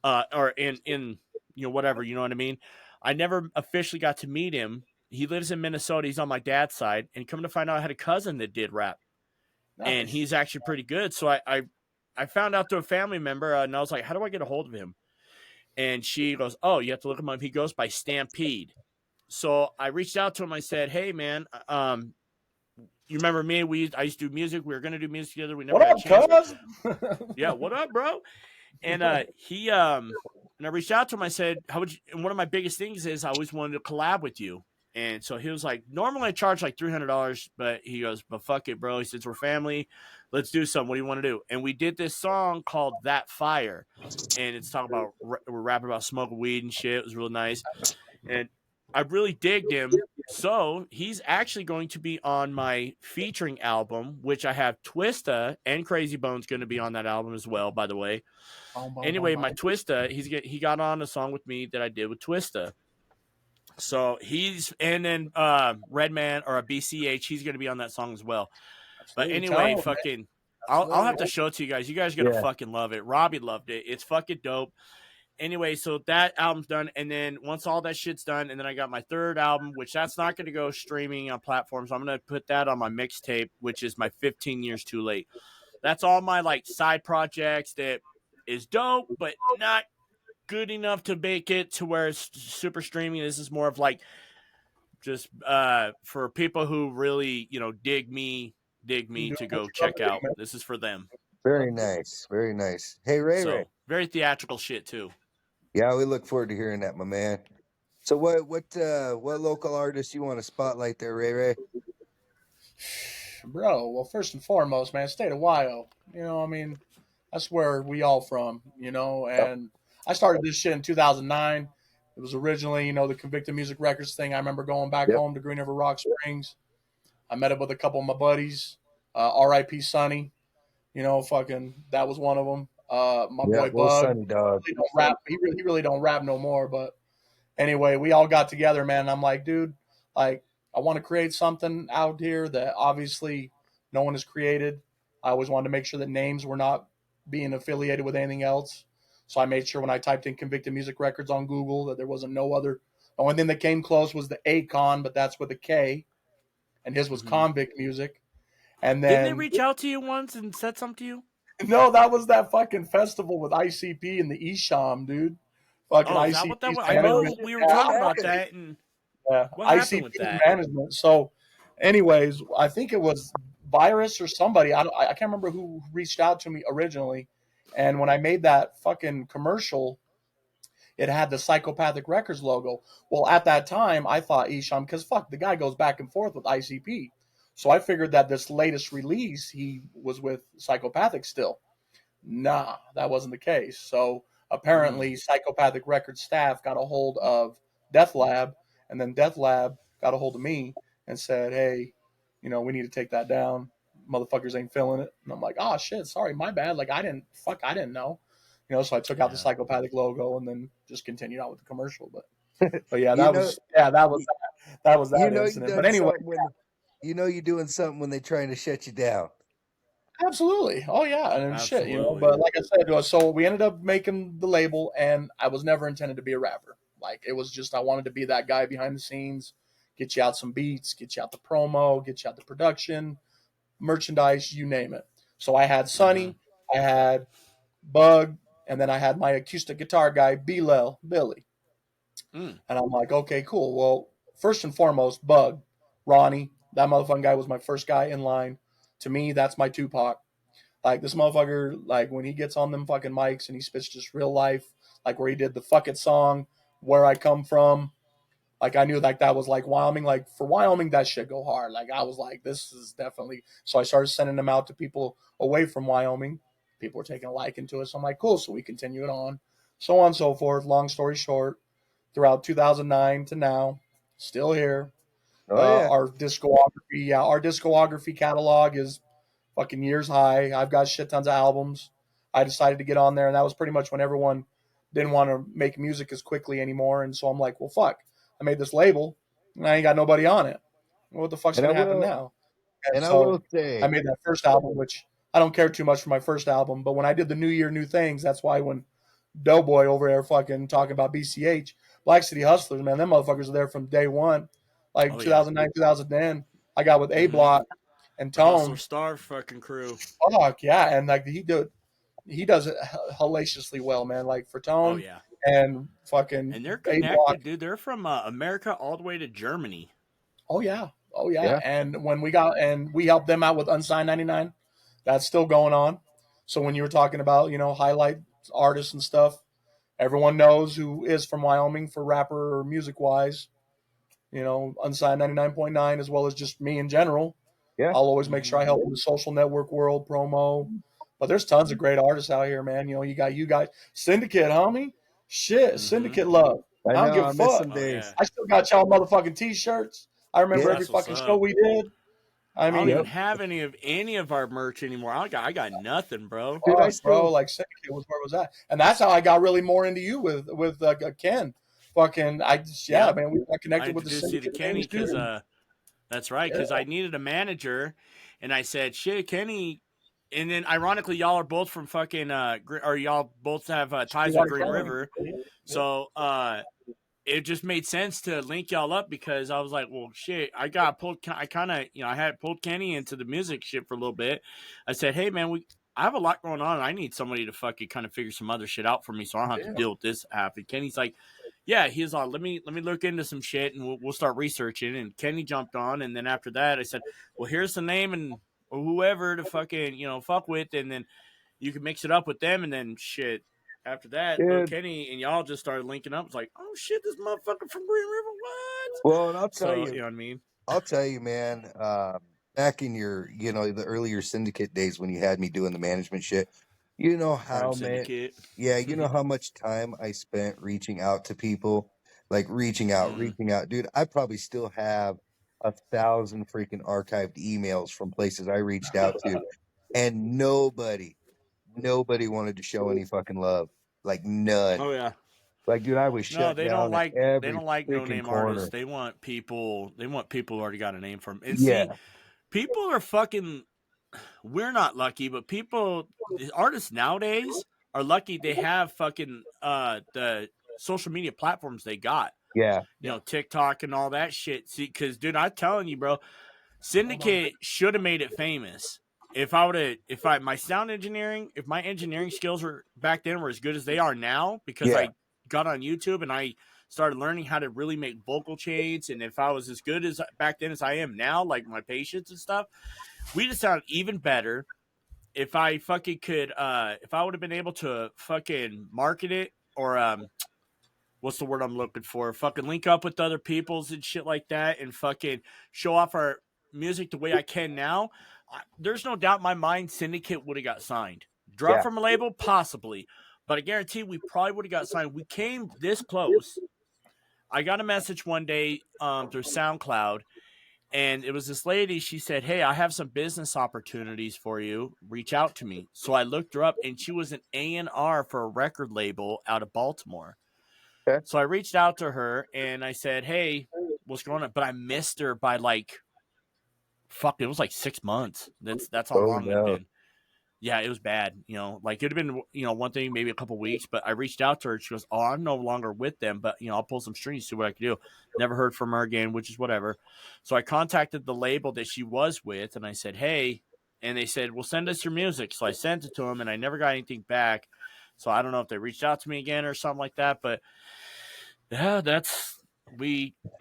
or in whatever, you know what I mean. I never officially got to meet him. He lives in Minnesota. He's on my dad's side, and come to find out, I had a cousin that did rap, and he's actually pretty good. So I found out through a family member, and I was like, how do I get a hold of him? And she goes, oh, you have to look him up. He goes by Stampede. So I reached out to him. I said, hey, man, you remember me? I used to do music. We were going to do music together. We never had a chance. Yeah, what up, bro? And and I reached out to him. I said, how would you? And one of my biggest things is I always wanted to collab with you. And so he was like, normally I charge like $300, but he goes, but fuck it, bro. He says, we're family. Let's do something. What do you want to do? And we did this song called That Fire. And it's talking about, we're rapping about smoking weed and shit. It was real nice. And I really digged him. So he's actually going to be on my featuring album, which I have Twista and Crazy Bones going to be on that album as well, by the way. Anyway, my Twista, he got on a song with me that I did with Twista. So and then Redman or a BCH, he's going to be on that song as well. But anyway, I'll have to show it to you guys. You guys are going to fucking love it. Robbie loved it. It's fucking dope. anyway, so that album's done, and then once all that shit's done, and then I got my third album, which that's not going to go streaming on platforms. I'm going to put that on my mixtape, which is my 15 Years Too Late. That's all my like side projects that is dope, but not good enough to make it to where it's super streaming. This is more of like just for people who really dig me You do to what go you love check to do, out. man. This is for them. Very nice. Very nice. Hey, Ray Ray. So very theatrical shit too. Yeah, we look forward to hearing that, my man. So what local artists you want to spotlight there, Ray Ray? Bro, well, first and foremost, man, state of Ohio. I mean, that's where we all from, Yep. and I started this shit in 2009. It was originally, the Convicted Music Records thing. I remember going back Yep. home to Green River Rock Springs. I met up with a couple of my buddies, R.I.P. Sonny, fucking, that was one of them. My Yeah, boy little Bug, Sunny dog. he don't rap. He really don't rap no more, but anyway, we all got together, man. And I'm like, dude, like, I want to create something out here that obviously no one has created. I always wanted to make sure that names were not being affiliated with anything else. So I made sure when I typed in Convicted Music Records on Google that there wasn't no other. The only thing that came close was the Akon, but that's with a K, and his was Mm-hmm. Convict Music. And Didn't they then reach out to you once and said something to you? no, that was that fucking festival with ICP and the Esham, dude. Fucking Oh, is that what that ICP's was? I management. know we were Yeah, talking about happened? that, and yeah, what happened with ICP that? management. So, anyways, I think it was Virus or somebody. I can't remember who reached out to me originally. And when I made that fucking commercial, it had the Psychopathic Records logo. Well, at that time, I thought Isham, because fuck, the guy goes back and forth with ICP. So I figured that this latest release, he was with Psychopathic still. Nah, that wasn't the case. So apparently, Psychopathic Records staff got a hold of Death Lab, and then Death Lab got a hold of me and said, "Hey, we need to take that down. Motherfuckers ain't feeling it." And I'm like, "Oh shit, sorry, my bad. Like I didn't know." So I took out the Yeah. Psychopathic logo and then just continued on with the commercial. But yeah, You know, that was you that know you incident. But done anyway, something when you're doing something when they're trying to shut you down. absolutely. Oh yeah, and shit. Absolutely. But like I said, so we ended up making the label, and I was never intended to be a rapper. Like it was just I wanted to be that guy behind the scenes, get you out some beats, get you out the promo, get you out the production, merchandise, you name it. So I had Sonny, I had Bug, and then I had my acoustic guitar guy, Billy. Mm. And I'm like, okay, cool. Well, first and foremost, Bug, Ronnie, that motherfucking guy was my first guy in line. To me, that's my Tupac. Like this motherfucker, like when he gets on them fucking mics and he spits just real life, like where he did the fuck it song, Where I Come From. Like I knew like that was like Wyoming. Like for Wyoming, that shit go hard. Like I was like, this is definitely. So I started sending them out to people away from Wyoming. People were taking a liking to it. So I'm like, cool. So we continue it on, so on and so forth. Long story short, throughout 2009 to now, still here. Oh yeah. Our discography catalog is fucking years high. I've got shit tons of albums. I decided to get on there, and that was pretty much when everyone didn't want to make music as quickly anymore. And so I'm like, well, fuck. I made this label, and I ain't got nobody on it. What the fuck's And I gonna happen will now? And and I so will say, I made that first album, which I don't care too much for my first album. But when I did the New Year, New Things, that's why when Doughboy over there fucking talking about BCH, Black City Hustlers, man, them motherfuckers are there from day one. Like Oh yeah. 2009, 2010, I got with A Mm-hmm. Block and The Hustler Tone. Star fucking crew. Fuck yeah, and like he does it hellaciously well, man. Like for Oh Tone yeah. and fucking And they're A Block. connected, dude. They're from America all the way to Germany. Oh yeah, oh yeah. yeah, And when we helped them out with Unsigned 99, that's still going on. So when you were talking about highlight artists and stuff, everyone knows who is from Wyoming for rapper or music wise. Unsigned 99.9 as well as just me in general. yeah. I'll always make Mm-hmm. sure I help in the social network world promo. But there's tons of great artists out here, man. You guys, Syndicate, homie. Shit, Mm-hmm. Syndicate love. I I don't know. give a I miss fuck. some Oh yeah. days. I still got y'all motherfucking t-shirts. I remember Yeah. every That's what's fucking show up. we did. I I don't mean, even Yep. have any of our merch anymore. I got nothing, bro. Dude, I fuck, bro, still. like Syndicate was where it was at, and that's how I got really more into you with Ken. Fucking, Yep. man, we got I connected with the introduced you to Syndicate Kenny things too. because that's right, Yeah, because I needed a manager, and I said, "Shit, Kenny, and then ironically, y'all are both from fucking or y'all both have ties with Green River, so it just made sense to link y'all up because I was like, well, shit, I kind of, I had pulled Kenny into the music shit for a little bit. I said, hey man, I have a lot going on. I need somebody to fucking kind of figure some other shit out for me, so I don't have to deal with this half. And Kenny's like, yeah, he's on. Let me look into some shit, and we'll start researching. And Kenny jumped on, and then after that, I said, well, here's the name and whoever to fucking fuck with, and then you can mix it up with them, and then shit. After that, Lil Dude. Kenny and y'all just started linking up. It's like, oh shit, this motherfucker from Green River, what? Well, and I'll tell So you, you know what I mean. I'll tell you, man. Back in your, the earlier syndicate days when you had me doing the management shit, you know Crime how man, Syndicate. yeah, you know how much time I spent reaching out to people, like reaching out, dude. I probably still have 1,000 freaking archived emails from places I reached out to, and nobody wanted to show any fucking love, like none. Oh yeah. Like, dude, I was No, shut down in they every don't like no freaking name corner. artists. They want people who already got a name from. And see, Yeah, people are fucking. We're not lucky, but the artists nowadays are lucky they have fucking the social media platforms they got. yeah, TikTok and all that shit. See, because dude, I'm telling you, bro, Syndicate should have made it famous. If my engineering skills were back then were as good as they are now, because yeah. I got on YouTube and I started learning how to really make vocal chains, and if I was as good as back then as I am now, like my patience and stuff, we just sound even better. If I fucking could, if I would have been able to fucking market it or what's the word I'm looking for? Fucking link up with other peoples and shit like that, and fucking show off our music the way I can now. There's no doubt in my mind Syndicate would have got signed. Drop Yeah. from a label, possibly, but I guarantee we probably would have got signed. We came this close. I got a message one day through SoundCloud, and it was this lady. She said, hey, I have some business opportunities for you. Reach out to me. So I looked her up, and she was an A&R for a record label out of Baltimore. Okay. So I reached out to her and I said, hey, what's going on? But I missed her by it was like 6 months. That's how Oh long it had no. been. Yeah, it was bad. Like it'd have been, one thing, maybe a couple weeks, but I reached out to her. She goes, oh, I'm no longer with them, but I'll pull some strings, see what I can do. Never heard from her again, which is whatever. So I contacted the label that she was with and I said, hey, and they said, well, send us your music. So I sent it to them and I never got anything back. So I don't know if they reached out to me again or something like that, but yeah,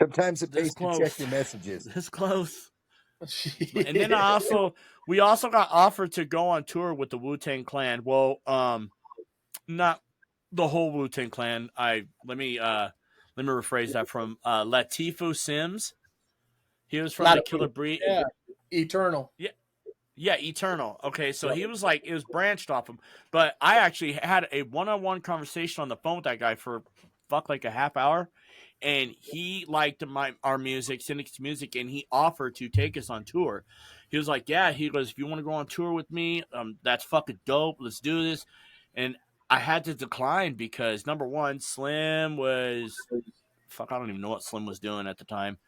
Sometimes it this pays to check close, your messages. this close. And then we also got offered to go on tour with the Wu-Tang Clan. Well, not the whole Wu-Tang Clan. Let me rephrase that from Latifah Sims. He was from the Killer Breed. Yeah, Eternal. Yeah, yeah, Eternal. Okay, so he was like, it was branched off him. But I actually had a one-on-one conversation on the phone with that guy for like a half hour, and he liked our music, Syndicate's music, and he offered to take us on tour. He was like, yeah, he goes, if you want to go on tour with me, that's fucking dope. Let's do this. And I had to decline because number one, Slim was I don't even know what Slim was doing at the time.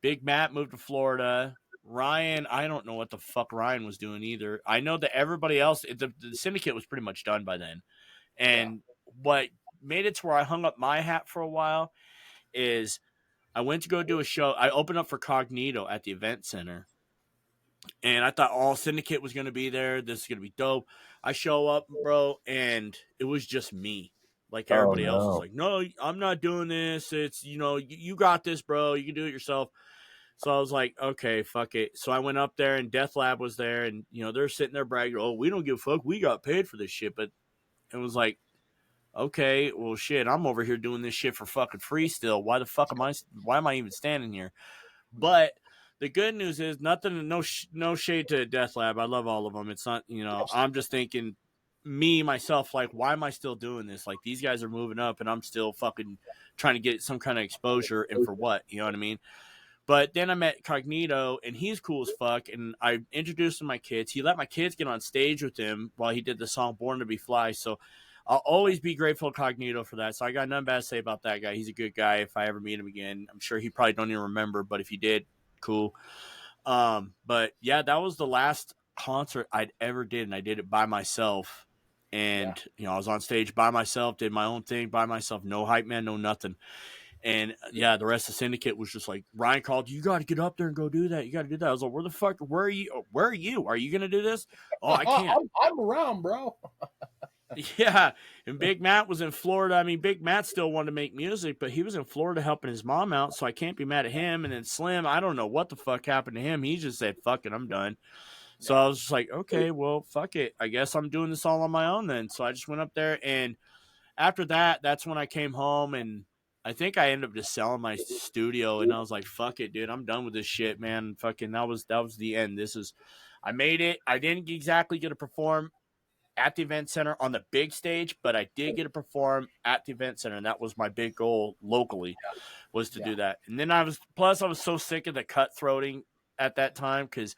Big Matt moved to Florida. Ryan, I don't know what the fuck Ryan was doing either. I know that everybody else, the Syndicate was pretty much done by then. And what made it to where I hung up my hat for a while is I went to go do a show. I opened up for Cognito at the event center. And I thought all Syndicate was going to be there. This is going to be dope. I show up, bro, and it was just me. Like Oh everybody else was no. like, no, I'm not doing this. It's, you got this, bro. You can do it yourself. So I was like, okay, fuck it. So I went up there and Death Lab was there and, they're sitting there bragging, oh, we don't give a fuck. We got paid for this shit. But it was like, okay, well, shit, I'm over here doing this shit for fucking free still. Why am I even standing here? But the good news is no shade to Death Lab. I love all of them. It's not, I'm just thinking myself, like, why am I still doing this? Like, these guys are moving up and I'm still fucking trying to get some kind of exposure, and for what? You know what I mean? But then I met Cognito, and he's cool as fuck. And I introduced him to my kids. He let my kids get on stage with him while he did the song "Born to Be Fly." So I'll always be grateful to Cognito for that. So I got nothing bad to say about that guy. He's a good guy. If I ever meet him again, I'm sure he probably don't even remember. But if he did, cool. But yeah, that was the last concert I'd ever did, and I did it by myself. And I was on stage by myself, did my own thing by myself, no hype man, no nothing. And the rest of the syndicate was just like, Ryan called, you got to get up there and go do that. You got to do that. I was like, where are you? Where are you? Are you going to do this? Oh, I can't. I'm around, bro. Yeah. And Big Matt was in Florida. I mean, Big Matt still wanted to make music, but he was in Florida helping his mom out. So I can't be mad at him. And then Slim, I don't know what the fuck happened to him. He just said, fuck it, I'm done. So I was just like, okay, well, fuck it. I guess I'm doing this all on my own then. So I just went up there, and after that, that's when I came home, and I think I ended up just selling my studio, and I was like, fuck it, dude. I'm done with this shit, man. Fucking that was the end. I made it. I didn't exactly get to perform at the event center on the big stage, but I did get to perform at the event center, and that was my big goal locally, was to do that. And then I was so sick of the cutthroating at that time, because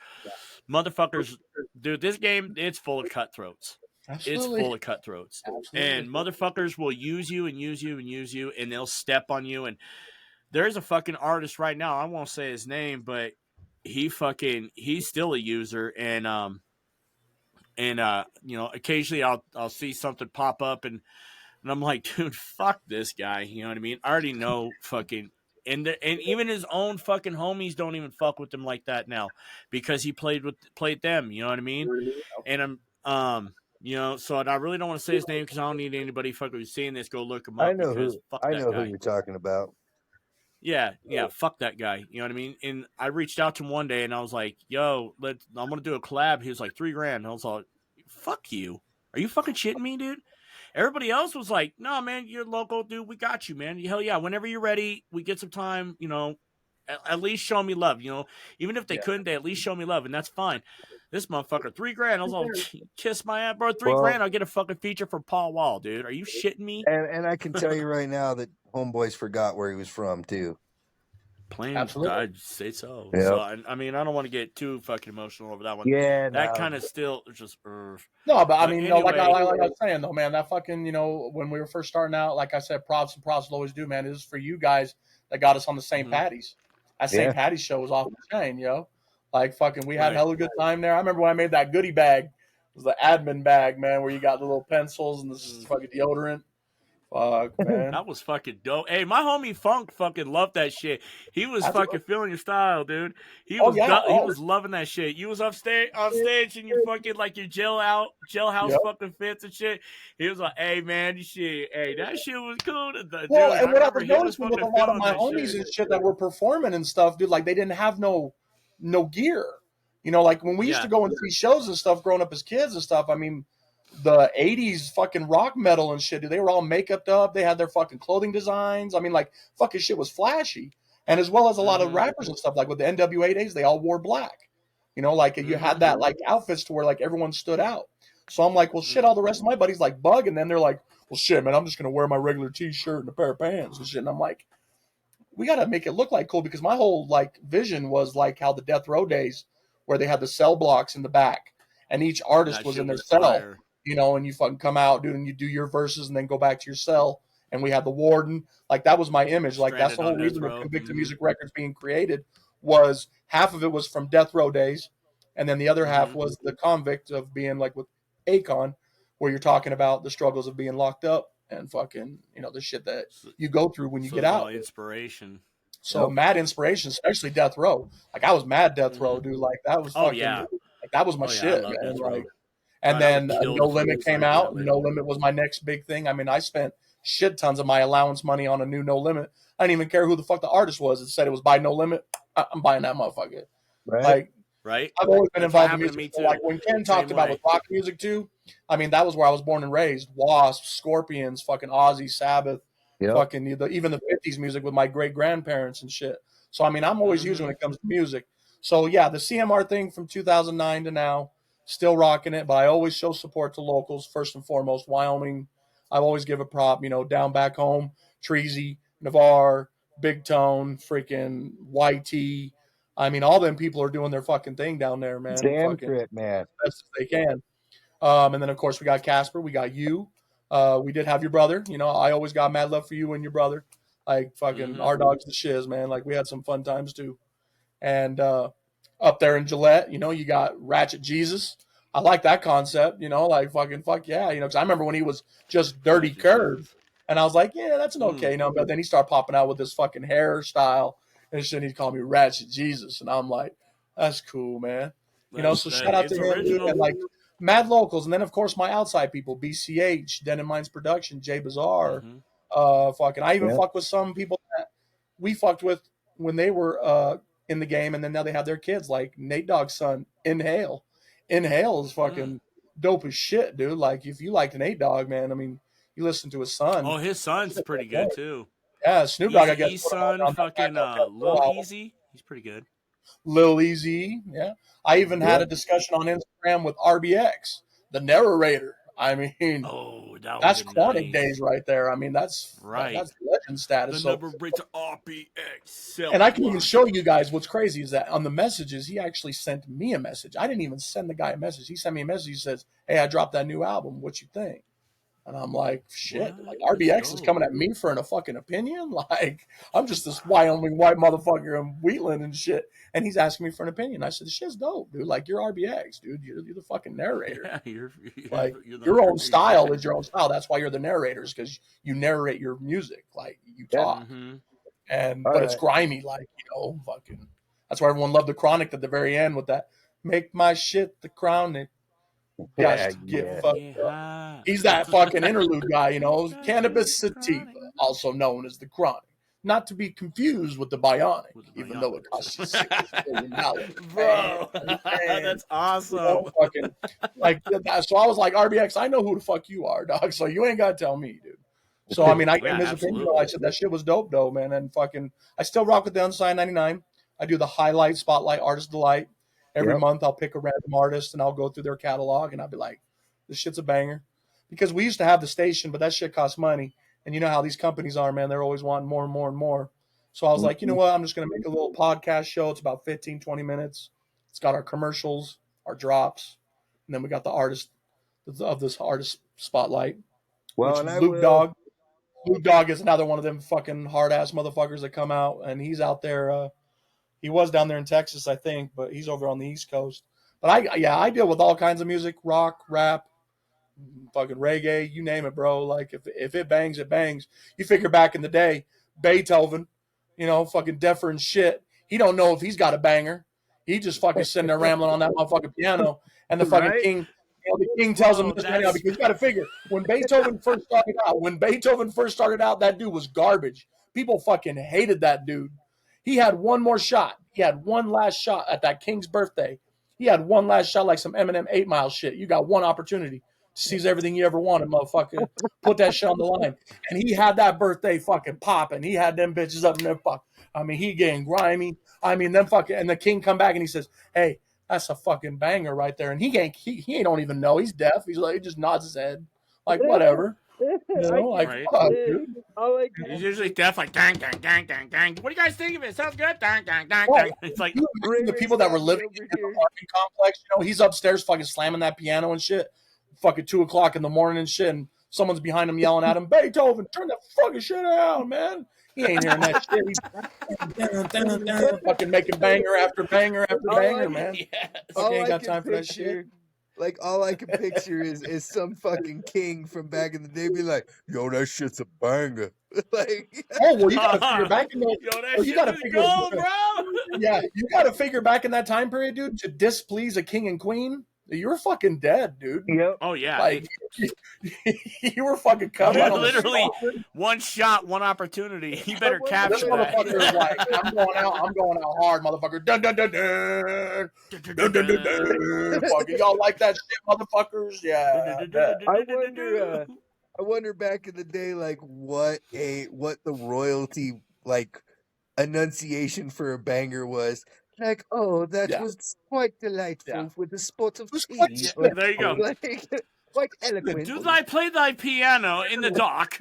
motherfuckers, dude, this game, it's full of cutthroats. Absolutely. It's full of cutthroats. Absolutely. And motherfuckers will use you and use you and use you, and they'll step on you. And there's a fucking artist right now, I won't say his name, but he's still a user. And occasionally I'll see something pop up, and I'm like, dude, fuck this guy. You know what I mean? I already know fucking. And even his own fucking homies don't even fuck with him like that now, because he played them. You know what I mean? And so I really don't want to say his name, because I don't need anybody fucking seeing this go look him up. I know because who. fuck I that know guy. who you're talking about. Yeah, fuck that guy. You know what I mean? And I reached out to him one day, and I was like, yo, I'm gonna do a collab. He was like, $3,000. And I was like, fuck you. Are you fucking shitting me, dude? Everybody else was like, no, man, you're local, dude. We got you, man. Hell yeah. Whenever you're ready, we get some time, at least show me love, Even if they couldn't, they at least show me love, and that's fine. This motherfucker, $3,000. I was like, kiss my ass, bro. $3,000, I'll get a fucking feature from Paul Wall, dude. Are you shitting me? And I can tell you right now that Homeboys forgot where he was from, too. Plain, Absolutely. I'd say so. Yep. So I mean, I don't want to get too fucking emotional over that one. Yeah, that kind of still just. No, but I mean, anyway, like I was saying though, man, that fucking, when we were first starting out, like I said, props will always do, man. This is for you guys that got us on the St. Patty's. That St. Patty's show was off the chain, yo. Like fucking, we had hella good time there. I remember when I made that goodie bag. It was the admin bag, man, where you got the little pencils and the fucking deodorant. Fuck, man. That was fucking dope. Hey, my homie Funk fucking loved that shit. He was fucking feeling your style, dude. He was loving that shit. You was on stage and you fucking like your jailhouse fucking fits and shit. He was like, hey man, that shit was cool. Dude, and what I was noticing with a lot of my homies and shit that were performing and stuff, dude, like they didn't have no gear. Like when we used to go and see shows and stuff growing up as kids and stuff, I mean, the 80s fucking rock metal and shit, dude, they were all makeuped up. They had their fucking clothing designs. I mean, like, fucking shit was flashy. And as well as a lot of rappers and stuff, like with the NWA days, they all wore black. Like you had that, like, outfits to where, like, everyone stood out. So I'm like, well, shit, all the rest of my buddies, like, bug. And then they're like, well, shit, man, I'm just going to wear my regular T-shirt and a pair of pants and shit. And I'm like, we got to make it look like cool, because my whole, like, vision was, like, how the Death Row days, where they had the cell blocks in the back. And each artist was in their cell. Fire. And you fucking come out, dude, and you do your verses and then go back to your cell. And we had the warden. Like, that was my image. Like, that's the whole reason of Convicted Music Records being created, was half of it was from Death Row days. And then the other half was the convict of being like with Akon, where you're talking about the struggles of being locked up and fucking, the shit that you go through when you get out. Inspiration. So mad inspiration, especially Death Row. Like, I was mad Death Row, dude. Like, that was fucking, like, that was my shit, man. Like, and then No Limit came out. No Limit was my next big thing. I mean, I spent shit tons of my allowance money on a new No Limit. I didn't even care who the fuck the artist was. It said it was by No Limit. I'm buying that motherfucker. Right. Like, I've always been involved in music. So, like, when Ken talked about with rock music too, I mean, that was where I was born and raised. Wasp, Scorpions, fucking Ozzy, Sabbath, fucking even the 50s music with my great grandparents and shit. So, I mean, I'm always used when it comes to music. So, yeah, the CMR thing from 2009 to now, still rocking it, but I always show support to locals, first and foremost. Wyoming, I always give a prop, down back home, Treasy, Navarre, Big Tone, freaking YT. I mean, all them people are doing their fucking thing down there, man. Damn trip, man. As best as they can. And then, of course, we got Casper. We got you. We did have your brother. I always got mad love for you and your brother. Like, fucking, our dog's the shiz, man. Like, we had some fun times, too. And up there in Gillette. You know, you got Ratchet Jesus. I like that concept. You know, like fucking fuck yeah. You know, because I remember when he was just Dirty Ratchet Curb, Jesus. and I was like, yeah, that's an okay. No, but then he started popping out with this fucking hairstyle, and shit. He'd call me Ratchet Jesus, and I'm like, that's cool, man. You know, so shout out to It's him, dude, original. and like mad locals, and then of course my outside people, BCH, Den and Minds Production, Jay Bazaar, fucking. I even fucked with some people that we fucked with when they were in the game, and then now they have their kids, like Nate Dogg's son, Inhale. Inhale is fucking dope as shit, dude. Like if you liked Nate Dogg, man, I mean, you listen to his son. Oh, his son's pretty good too. Yeah, Snoop Dogg, I guess, Eazy-E's put him on son, that fucking Back Up Lil album. Easy. He's pretty good. Lil Easy, yeah. I even had a discussion on Instagram with RBX, the narrator. I mean, Oh, that that's was Quantic nice. days right there. I mean, that's Right. that's legend status. The So, number breaks RPX. and I can even show you guys what's crazy is that on the messages, he actually sent me a message. I didn't even send the guy a message. He sent me a message. He says, "Hey, I dropped that new album. What you think?" And I'm like, shit, What? like RBX is coming at me for a fucking opinion. Like, I'm just this Wyoming white motherfucker in Wheatland and shit. And he's asking me for an opinion. I said, this shit's dope, dude. Like, you're RBX, dude. You're the fucking narrator. Yeah, like, you're the your own narrator. style is your own style. That's why you're the narrators, because you narrate your music. Like, you talk. And, but it's grimy, like, you know, fucking. That's why everyone loved the Chronic at the very end with that, make my shit the Chronic. Get fucked up. He's that fucking interlude guy, you know. Cannabis sativa, also known as the Chronic, not to be confused with the Bionic, even though it costs you $6 million. Bro, that's awesome. You know, fucking, like, so I was like, RBX, I know who the fuck you are, dog. So you ain't gotta tell me, dude. So I mean, I gave his opinion. I said that shit was dope, though, man. And fucking, I still rock with the Unsigned 99. I do the highlight, spotlight, artist delight. Every month I'll pick a random artist and I'll go through their catalog and I'll be like, this shit's a banger. Because we used to have the station, but that shit costs money. And you know how these companies are, man. They're always wanting more and more and more. So I was like, you know what? I'm just going to make a little podcast show. It's about 15, 20 minutes. It's got our commercials, our drops. And then we got the artist of this artist spotlight. Well, which and is I Luke will. Dogg. Luke Dogg is another one of them fucking hard-ass motherfuckers that come out. And he's out there. He was down there in Texas, I think, but he's over on the East Coast. But I deal with all kinds of music, rock, rap, fucking reggae, you name it, bro. Like if it bangs, it bangs. You figure back in the day, Beethoven, you know, fucking deafer and shit. He don't know if he's got a banger. He just fucking sitting there rambling on that motherfucking piano, and the fucking king. You know, the king tells him this right now because you got to figure when Beethoven first started out, that dude was garbage. People fucking hated that dude. He had one more shot. He had one last shot at that king's birthday. He had one last shot like some Eminem 8 Mile shit. You got one opportunity to seize everything you ever wanted, motherfucker. Put that shit on the line. And he had that birthday fucking popping. He had them bitches up in there fuck. I mean, he getting grimy. I mean, them fucking, and the king come back and he says, hey, that's a fucking banger right there. And he don't even know. He's deaf. He's like, he just nods his head. Like, whatever. You know, like, fuck, dude. He's usually deaf, like dang, dang, dang, dang, dang. What do you guys think of it? Sounds good, dang, dang, dang, dang. It's like the people that were living in the apartment complex. You know, he's upstairs fucking slamming that piano and shit, fucking 2:00 in the morning and shit, and someone's behind him yelling at him, Beethoven, turn that fucking shit down, man. He ain't hearing that shit. He's fucking making banger after banger after banger, man. Fucking ain't got time for that shit. Like all I can picture is some fucking king from back in the day be like, "Yo, that shit's a banger." Like, oh well, you gotta figure back in the, yo, that you gotta figure, gold, bro. Yeah, you gotta figure back in that time period, dude, to displease a king and queen. You were fucking dead, dude. Yep. Oh yeah. Like you were fucking cut. Literally one shot, one opportunity. You better capture this motherfucker is like, I'm going out hard, motherfucker. Dun dun dun dun. Dun dun dun dun. Fucking y'all like that shit, motherfuckers? Yeah. I wonder back in the day, like what the royalty like enunciation for a banger was. Like, oh, that was quite delightful with the spot of tea. There you go. Like, quite eloquent. Do thy play thy piano in the dark?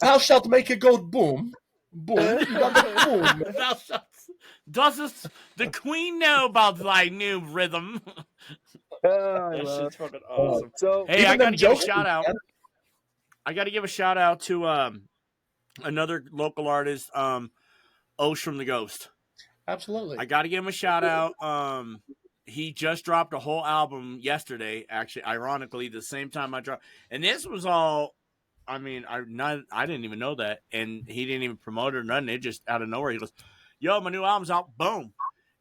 Thou shalt make it go boom. Boom. You got the boom. Thou shalt. Does the queen know about thy new rhythm? That shit's fucking awesome. So, hey, I gotta give a shout out. I gotta give a shout out to another local artist, Osh from the Ghost. Absolutely. I got to give him a shout out. He just dropped a whole album yesterday, actually, ironically, the same time I dropped. And this was all, I mean, I didn't even know that. And he didn't even promote it or nothing. It just out of nowhere. He goes, yo, my new album's out. Boom.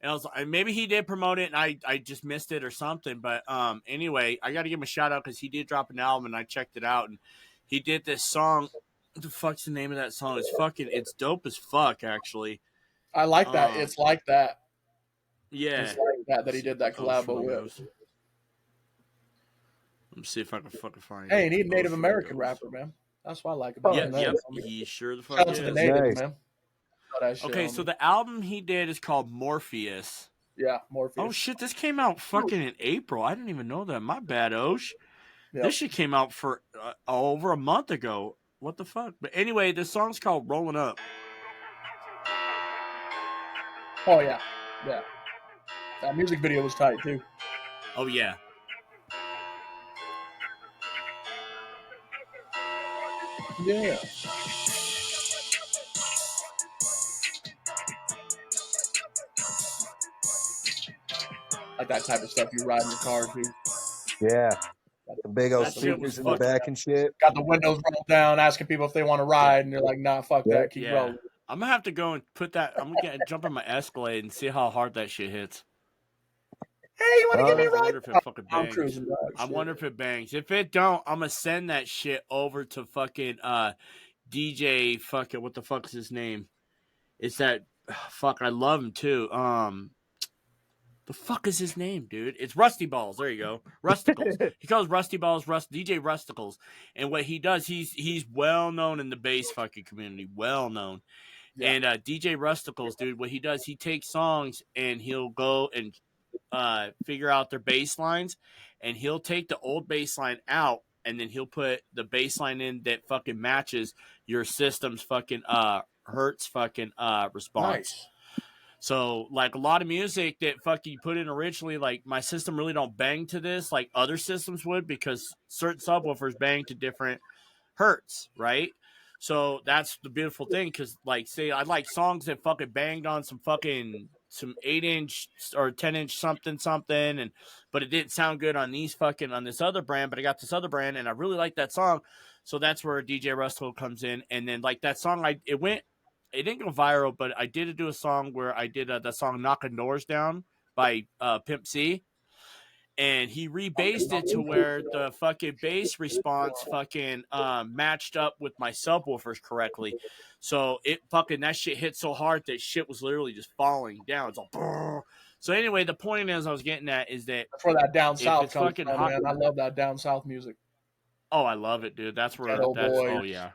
And I was like, maybe he did promote it and I just missed it or something. But anyway, I got to give him a shout out because he did drop an album and I checked it out. And he did this song. What the fuck's the name of that song? It's dope as fuck, actually. I like that. It's like that. Yeah. It's like that he did that collab with. Let me see if I can fucking find it. Hey, he's a Native American rapper, man. That's what I like about him. Yeah, he sure the fuck Shout out to the natives, man. Okay, so the album he did is called Morpheus. Yeah, Morpheus. Oh shit, this came out fucking in April. I didn't even know that. My bad, Osh. Yep. This shit came out for over a month ago. What the fuck? But anyway, this song's called Rolling Up. Oh yeah, yeah. That music video was tight too. Oh yeah. Yeah. Like that type of stuff you ride in your car too. Yeah. Got the big old speakers in the back and shit. Got the windows rolled down, asking people if they want to ride, and they're like, "Nah, fuck that, keep rolling." I'm gonna have to go and put that. I'm gonna jump on my Escalade and see how hard that shit hits. Hey, you want to give me a ride? I wonder if it fucking bangs. I wonder if it bangs. If it don't, I'm gonna send that shit over to fucking DJ. Fucking what the fuck is his name? It's that fuck. I love him too. The fuck is his name, dude? It's Rusty Balls. There you go. Rusticles. He calls Rusty Balls DJ Rusticles. And what he does, he's well known in the bass fucking community. Well known. Yeah. And DJ Rusticles, dude, what he does, he takes songs and he'll go and figure out their bass lines, and he'll take the old bass line out, and then he'll put the bass line in that fucking matches your system's fucking hertz fucking response. Nice. So, like, a lot of music that fucking you put in originally, like, my system really don't bang to this like other systems would, because certain subwoofers bang to different hertz, right? So that's the beautiful thing, because, like, say I like songs that fucking banged on some 8-inch or 10-inch something, but it didn't sound good on this other brand, but I got this other brand and I really like that song. So that's where DJ Rustical comes in. And then, like, that song, it didn't go viral, but I did do a song where I did that song Knocking Doors Down by Pimp C. And he rebased it to where the fucking bass response fucking matched up with my subwoofers correctly. So that shit hit so hard that shit was literally just falling down. It's like, brrr. So anyway, the point is I was getting at is that that's where that down south comes from, man. I love that down south music. Oh, I love it, dude. Oh yeah.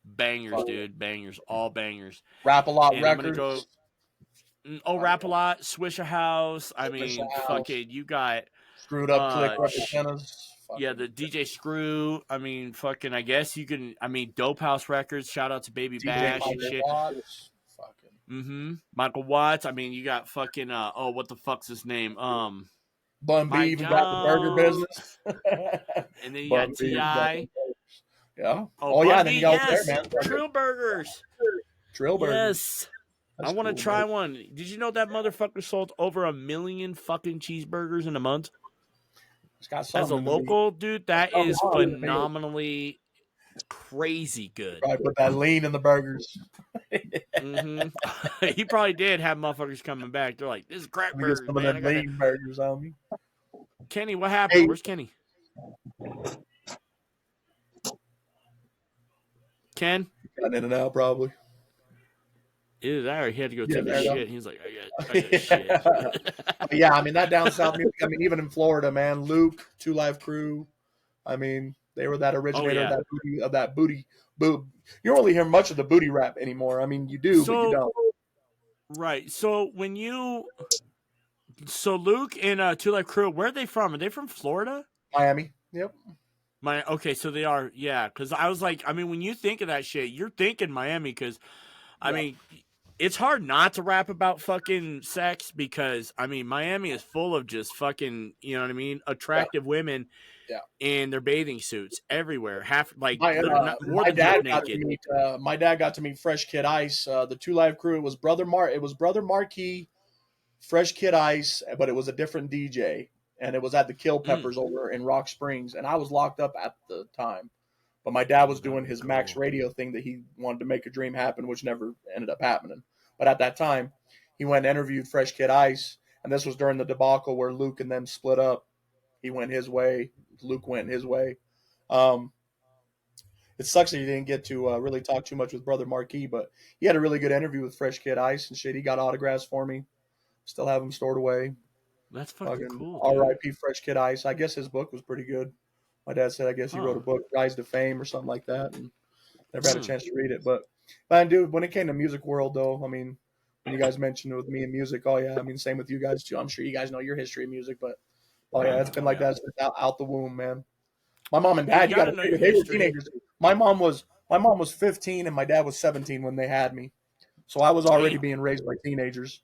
Bangers, dude. Bangers. All bangers. Rap a Lot Records. Rap a Lot, Swisher House. I mean, fucking, you got Screwed Up Click Representatives. Yeah, the DJ Screw. I mean, fucking, I guess you can. I mean, Dope House Records. Shout out to Baby Bash and shit. Michael Watts. I mean, you got fucking. What the fuck's his name? Bun B even got the burger business. And then you got T.I. Yeah. Yeah. Then you got there, man. Trill Burgers. Trill Burgers. Yes. That's I want to try one. Did you know that motherfucker sold over 1 million fucking cheeseburgers in a month? As a local dude, that is phenomenally crazy good. Right, put that lean in the burgers. He probably did have motherfuckers coming back. They're like, "This is crack burgers, some man. Of that lean burgers on me." Kenny, what happened? Hey. Where's Kenny? Ken? Got in and out, probably. Either that or he had to go take a shit. He's like, I got shit. Yeah, I mean, that down south music, I mean, even in Florida, man, Luke, Two Live Crew, I mean, they were that originator of that booty. You don't really hear much of the booty rap anymore. I mean, you do, but you don't. Right. So Luke and Two Live Crew, where are they from? Are they from Florida? Miami. Yep. Okay, so they are, yeah. Because I was like, I mean, when you think of that shit, you're thinking Miami. Because, I mean, it's hard not to rap about fucking sex because, I mean, Miami is full of just fucking, you know what I mean, attractive women in their bathing suits everywhere. My dad got to meet Fresh Kid Ice, the Two Live Crew. It was Brother Marquis, Fresh Kid Ice, but it was a different DJ, and it was at the Kill Peppers over in Rock Springs, and I was locked up at the time. But my dad was doing his Max Radio thing that he wanted to make a dream happen, which never ended up happening. But at that time, he went and interviewed Fresh Kid Ice, and this was during the debacle where Luke and them split up. He went his way. Luke went his way. It sucks that you didn't get to really talk too much with Brother Marquis, but he had a really good interview with Fresh Kid Ice and shit. He got autographs for me. Still have them stored away. That's fucking cool. R.I.P. Fresh Kid Ice. I guess his book was pretty good. My dad said I guess he wrote a book, Rise to Fame or something like that, and never had a chance to read it. But man, dude, when it came to music world, though, I mean, when you guys mentioned with me and music, oh yeah, I mean, same with you guys too. I'm sure you guys know your history of music, but oh yeah, it's been like that since out the womb, man. My mom and dad, they were teenagers. My mom was 15 and my dad was 17 when they had me, so I was already being raised by teenagers.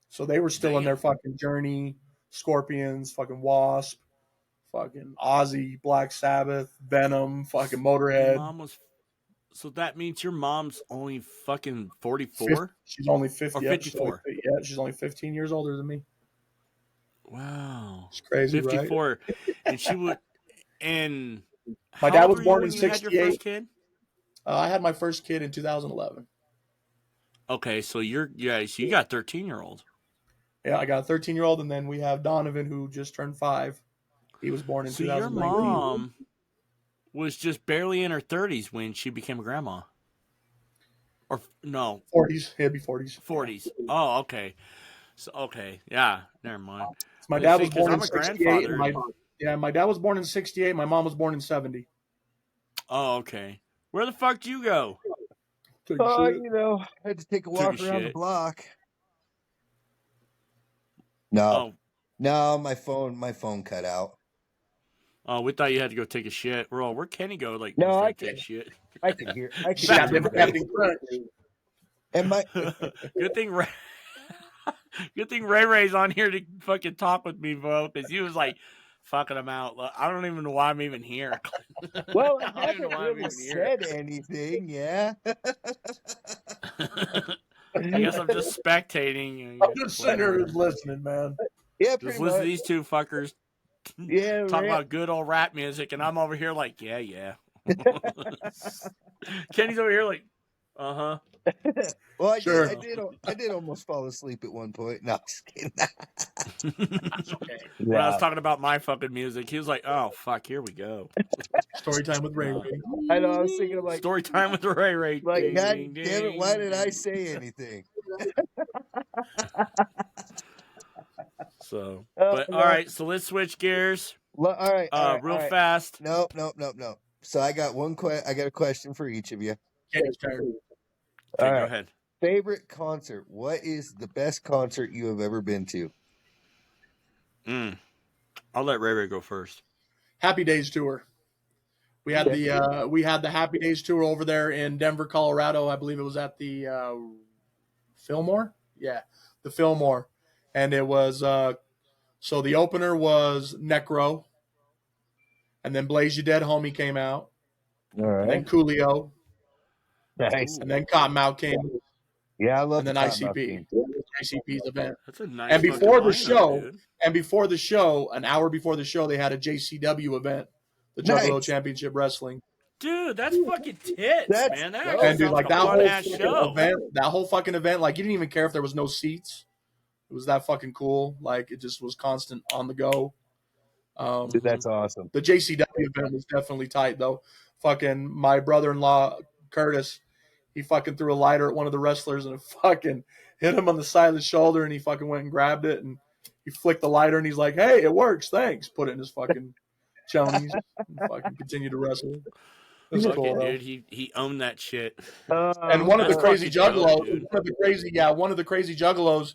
So they were still in their fucking Journey, Scorpions, fucking Wasp, fucking Ozzy, Black Sabbath, Venom, fucking Motorhead. So that means your mom's only fucking 44? She's only 50. Or 54. She's only 15 years older than me. Wow. It's crazy, 54. Right? And she would, and my dad was born in you had 68. your first kid? I had my first kid in 2011. Okay, so you got 13-year-old. Yeah, I got a 13-year-old, and then we have Donovan, who just turned 5. He was born in 2019. Your mom was just barely in her 30s when she became a grandma. Or no. 40s. It'd be 40s. 40s. Oh, okay. So yeah, never mind. So my dad was born in 68. My dad was born in 68. My mom was born in 70. Oh, okay. Where the fuck do you go? I had to take a walk around the block. No, my phone cut out. Oh, we thought you had to go take a shit. Where'd Kenny go? Like, no, I take a shit. I could hear. And my good thing Ray Ray's on here to fucking talk with me, bro, because he was like fucking him out. I don't even know why I'm even here. Well, I haven't really said anything. Yeah. I guess I'm just spectating. I'm just sitting here listening, man. Yeah, just listen to these two fuckers. Yeah, talk about good old rap music, and I'm over here like, yeah. Kenny's over here like, uh-huh. Well, I did almost fall asleep at one point. No, just kidding. That's okay. When I was talking about my fucking music, he was like, oh, fuck, here we go. Story time with Ray Ray. I know, I was thinking of like... Story time with Ray Ray. Like, ding, God ding, damn it, why did I say anything? So, but all right, so let's switch gears. All right. Real fast. No. So I got I got a question for each of you. Okay, go ahead. Favorite concert. What is the best concert you have ever been to? I'll let Ray Ray go first. Happy Days tour. We had the Happy Days tour over there in Denver, Colorado. I believe it was at the Fillmore. Yeah, the Fillmore, and it was so the opener was Necro, and then Blaze You Dead Homie came out, all right, and then Coolio, nice, and then Cottonmouth came. Yeah, I love. And then ICP's event. That's a nice. And before the show, dude. an hour before the show, they had a JCW event, the Juggalo Championship Wrestling. Dude, that's fucking tits, man. And dude, like that whole fucking event, like you didn't even care if there was no seats. It was that fucking cool. Like it just was constant on the go. Dude, that's awesome. The JCW event was definitely tight though. Fucking my brother-in-law Curtis, he fucking threw a lighter at one of the wrestlers and it fucking hit him on the side of the shoulder, and he fucking went and grabbed it and he flicked the lighter and he's like, "Hey, it works, thanks." Put it in his fucking chonies and fucking continued to wrestle. Cool, dude. He owned that shit. And one of the crazy juggalos, one of the crazy juggalos,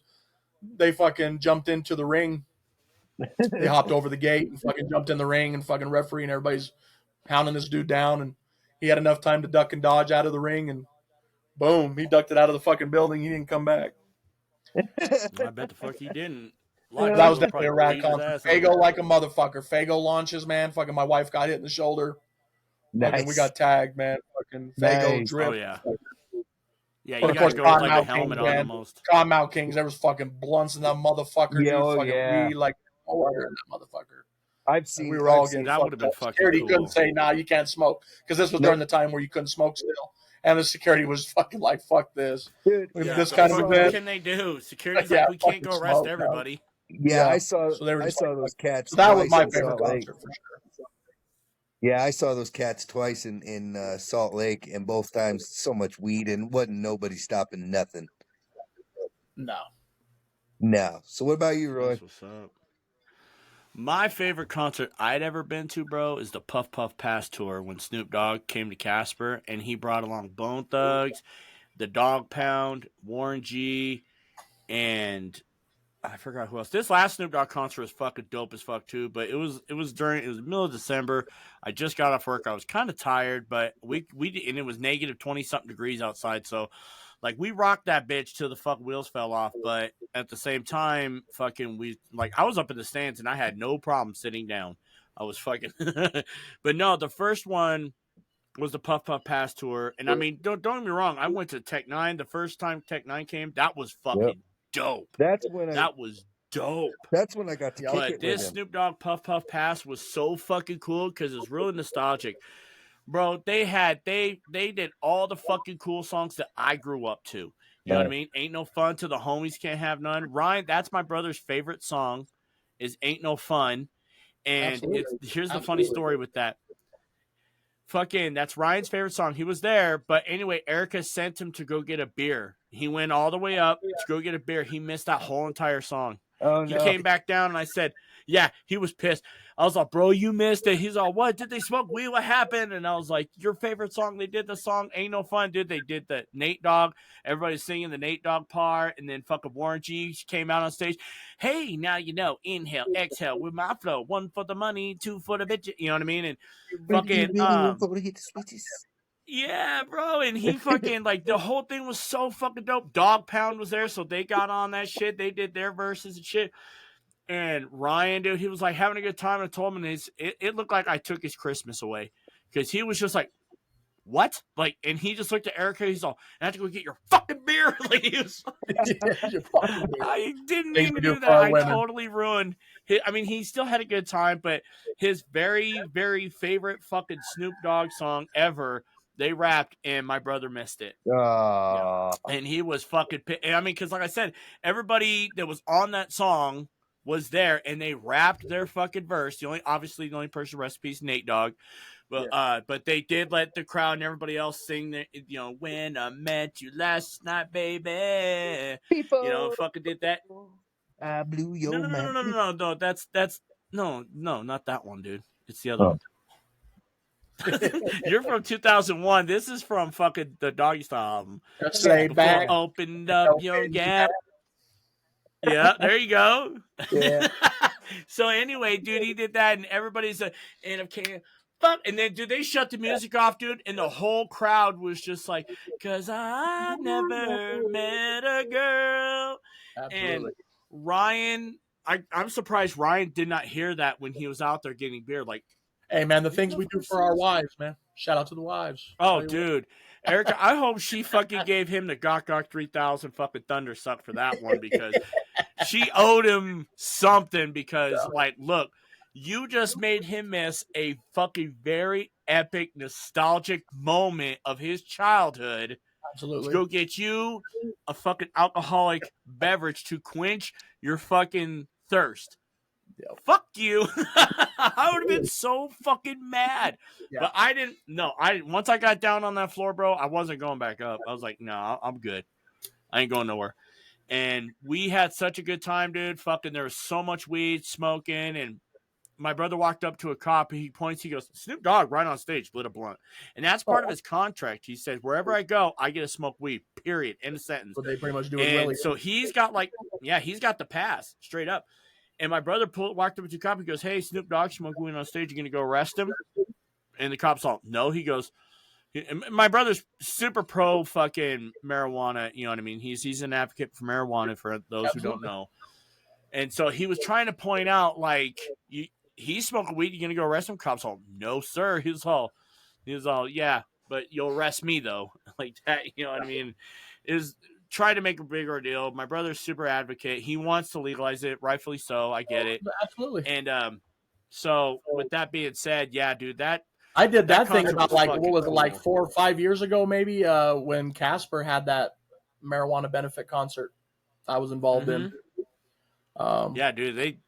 they fucking jumped into the ring. They hopped over the gate and fucking jumped in the ring, and fucking referee and everybody's pounding this dude down, and he had enough time to duck and dodge out of the ring, and boom, he ducked it out of the fucking building. He didn't come back. I bet the fuck he didn't. That was definitely a rad concert. Fago like a motherfucker. Fago launches, man. Fucking my wife got hit in the shoulder. Nice. Fucking we got tagged, man. Fucking Fago drip. Oh, yeah. Yeah, But you of gotta course, go with like a Cottonmouth helmet Kings, on man. almost. Cottonmouth Kings, there was fucking blunts in that motherfucker, Yeah, dude. oh, Fucking yeah. weed, like, no other in that motherfucker. I've And seen we were all I've getting seen That would have fucked been up. fucking Security couldn't cool. say, "Nah, you can't smoke," because this was Nope. during the time where you couldn't smoke still, and the security was fucking like, "Fuck this." Dude, With Yeah, this the kind of fuck, event, what can they do? Security's yeah, like, we can't fucking go arrest smoke, no. everybody. yeah, Yeah. I saw So they were just like, those cats so that was twice my in favorite Salt Lake. concert for sure. Yeah, I saw those cats twice in Salt Lake, and both times so much weed and wasn't nobody stopping nothing. No. No. So what about you, Roy? That's what's up. My favorite concert I'd ever been to, bro, is the Puff Puff Pass tour when Snoop Dogg came to Casper and he brought along Bone Thugs, the Dog Pound, Warren G, and I forgot who else. This last Snoop Dogg concert was fucking dope as fuck too. But it was the middle of December. I just got off work. I was kind of tired, but and it was negative 20 something degrees outside. So like we rocked that bitch till the fuck wheels fell off. But at the same time, fucking I was up in the stands and I had no problem sitting down. I was fucking. But no, the first one was the Puff Puff Pass tour, and I mean, don't get me wrong. I went to Tech Nine the first time Tech Nine came. That was Yep. fucking dope. That's when That was dope. I got to Yep. kick But it with this him. Snoop Dogg Puff Puff Pass was so fucking cool because it's really nostalgic. Bro, they did all the fucking cool songs that I grew up to. You know what I mean? Ain't no fun till the homies can't have none. Ryan, that's my brother's favorite song, is Ain't No Fun. And Absolutely. here's the funny story with that. Fucking, that's Ryan's favorite song. He was there, but anyway, Erica sent him to go get a beer. He went all the way up to go get a beer. He missed that whole entire song. Oh He no. came back down, and I said, yeah, he was pissed. I was like, bro, you missed it. He's all, what? Did they smoke weed? What happened? And I was like, your favorite song? They did the song Ain't No Fun, dude. They did the Nate Dogg. Everybody's singing the Nate Dogg part. And then fucking Warren G came out on stage. Hey, now you know. Inhale, exhale with my flow. 1 for the money, 2 for the bitch. You know what I mean? And fucking, yeah, bro, and he fucking like the whole thing was so fucking dope. Dog Pound was there, so they got on that shit. They did their verses and shit. And Ryan, dude, he was like having a good time. I told him, and it looked like I took his Christmas away because he was just like, "What?" Like, and he just looked at Erica. He's all, "I have to go get your fucking beer." Like, he was, I didn't mean to do that. I totally ruined. I mean, he still had a good time, but his very, very favorite fucking Snoop Dogg song ever, they rapped, and my brother missed it. Yeah. And he was fucking. I mean, because like I said, everybody that was on that song was there, and they rapped their fucking verse. Obviously, the only person recipes Nate Dogg. But they did let the crowd and everybody else sing the, when I met you last night, baby. People, Fucking did that. I blew your mind. No. That's no, not that one, dude. It's the other one. You're from 2001. This is from fucking the Doggy Style album. Say back. Opened up your gap. Yeah, there you go. Yeah. So anyway, dude, he did that, and everybody's and okay, fuck, and then dude, they shut the music off, dude, and the whole crowd was just like, "Cause I never met a girl." Absolutely. And Ryan, I'm surprised Ryan did not hear that when he was out there getting beer. Like, hey man, the things we do for our wives, man. Shout out to the wives. oh, dude. Erica, I hope she fucking gave him the Gok Gok 3000 fucking Thunder Suck for that one because she owed him something because, like, look, you just made him miss a fucking very epic, nostalgic moment of his childhood. Absolutely. To go get you a fucking alcoholic beverage to quench your fucking thirst. Yep. Fuck you. I would have been so fucking mad. Yeah. But I didn't. No, once I got down on that floor, bro, I wasn't going back up. I was like, no, I'm good. I ain't going nowhere. And we had such a good time, dude. Fucking, there was so much weed smoking. And my brother walked up to a cop. He points. He goes, Snoop Dogg right on stage lit a blunt. And that's part of his contract. He says, wherever I go, I get to smoke weed, period. End of sentence. So they pretty much do it And really. so he's got he's got the pass straight up. And my brother walked up to the cop. He goes, hey, Snoop Dogg smoking weed on stage. You going to go arrest him? And the cop's all, no. He goes, my brother's super pro fucking marijuana. You know what I mean? He's an advocate for marijuana for those who don't know. And so he was trying to point out, like, he's smoking weed. You going to go arrest him? Cop's all, no, sir. He was all, yeah, but you'll arrest me, though. Like that, you know what I mean? is try to make a bigger deal. My brother's super advocate. He wants to legalize it, rightfully so. I get it. Absolutely. And so with that being said, yeah, dude, I did that thing concert about was like, fucking what was it, like cool. 4 or 5 years ago, maybe, when Casper had that marijuana benefit concert I was involved in. Yeah, dude,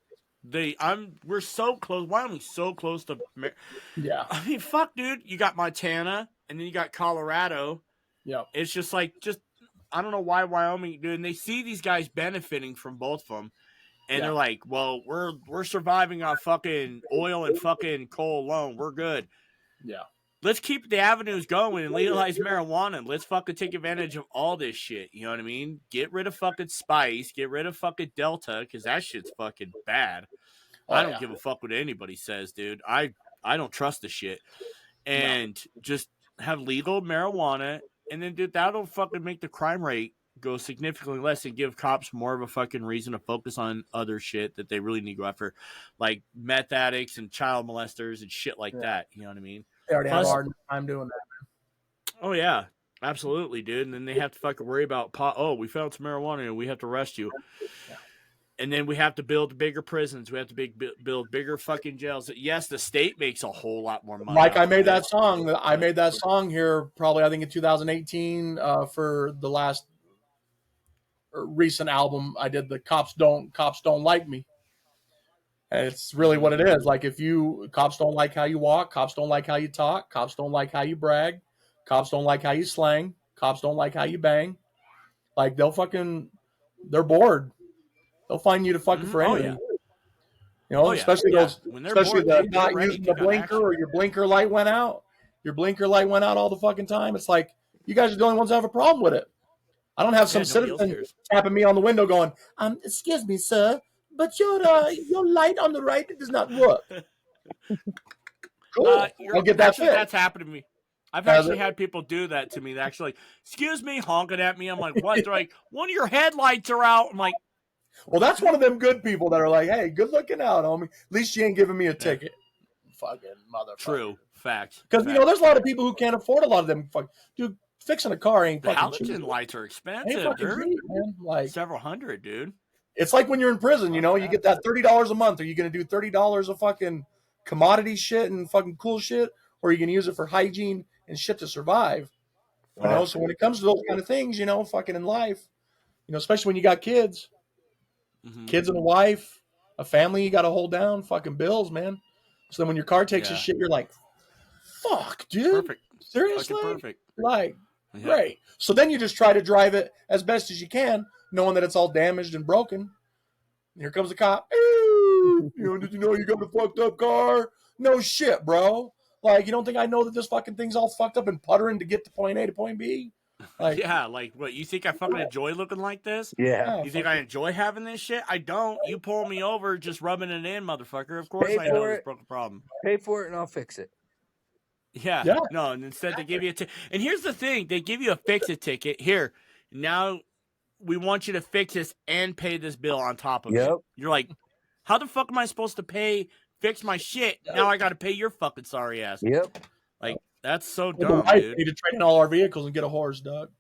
we're so close. Wyoming's so close to. Yeah. I mean, fuck, dude. You got Montana, and then you got Colorado. Yeah. It's just like, I don't know why Wyoming, dude. And they see these guys benefiting from both of them, and they're like, well, we're surviving on fucking oil and fucking coal alone. We're good. Yeah. Let's keep the avenues going and legalize marijuana. Let's fucking take advantage of all this shit. You know what I mean? Get rid of fucking Spice. Get rid of fucking Delta, because that shit's fucking bad. I don't give a fuck what anybody says, dude. I don't trust the shit. And just have legal marijuana, and then, dude, that'll fucking make the crime rate go significantly less and give cops more of a fucking reason to focus on other shit that they really need to go after, like meth addicts and child molesters and shit like that. You know what I mean? They already have a hard time doing that. Oh, yeah. Absolutely, dude. And then they have to fucking worry about pot. Oh, we found some marijuana and we have to arrest you. Yeah. And then we have to build bigger prisons. We have to build bigger fucking jails. Yes, the state makes a whole lot more money. Like I made that song. I made that song here probably, I think, in 2018 for the last recent album I did. The cops don't like me. And it's really what it is. Like, cops don't like how you walk, cops don't like how you talk, cops don't like how you brag, cops don't like how you slang, cops don't like how you bang. Like, they're bored. They'll find you to fucking for anything. You know, especially the not using the blinker, or your blinker light went out. Your blinker light went out all the fucking time. It's like, you guys are the only ones that have a problem with it. I don't have some citizen tapping me on the window going, excuse me, sir, but your light on the right does not work. Cool. I'll get that fit. That's happened to me. I've actually had people do that to me. They're actually like, excuse me, honking at me. I'm like, what? They're like, one of your headlights are out. I'm like, well, that's one of them good people that are like, hey, good looking out, homie. At least you ain't giving me a ticket. Fucking motherfucker. True. Facts. Because, there's a lot of people who can't afford a lot of them. Dude, fixing a car ain't the fucking halogen cheap. lights are expensive, Ain't fucking dude. cheap, man. Like, several hundred, dude. It's like when you're in prison, you get that $30 a month. Are you going to do $30 of fucking commodity shit and fucking cool shit? Or are you going to use it for hygiene and shit to survive? So when it comes to those kind of things, fucking in life, especially when you got kids, kids and a wife, a family you got to hold down, fucking bills, man. So then when your car takes a shit, you're like, fuck, dude. Perfect. Seriously? Fucking perfect. Like, great. So then you just try to drive it as best as you can, knowing that it's all damaged and broken. And here comes the cop. Did you know you got a fucked up car? No shit, bro. Like, you don't think I know that this fucking thing's all fucked up and puttering to get to point A to point B? Like, yeah, like, what, you think I fucking enjoy looking like this? Yeah. You think I enjoy having this shit? I don't. You pull me over just rubbing it in, motherfucker. Of course I know this broke a problem. Pay for it and I'll fix it. Yeah. No, and instead they give you and here's the thing. They give you a fix-it ticket. Here, now we want you to fix this and pay this bill on top of it. You're like, how the fuck am I supposed to fix my shit? Now I got to pay your fucking sorry ass. Yep. Like, that's so dumb, dude. We need to trade in all our vehicles and get a horse, Doug.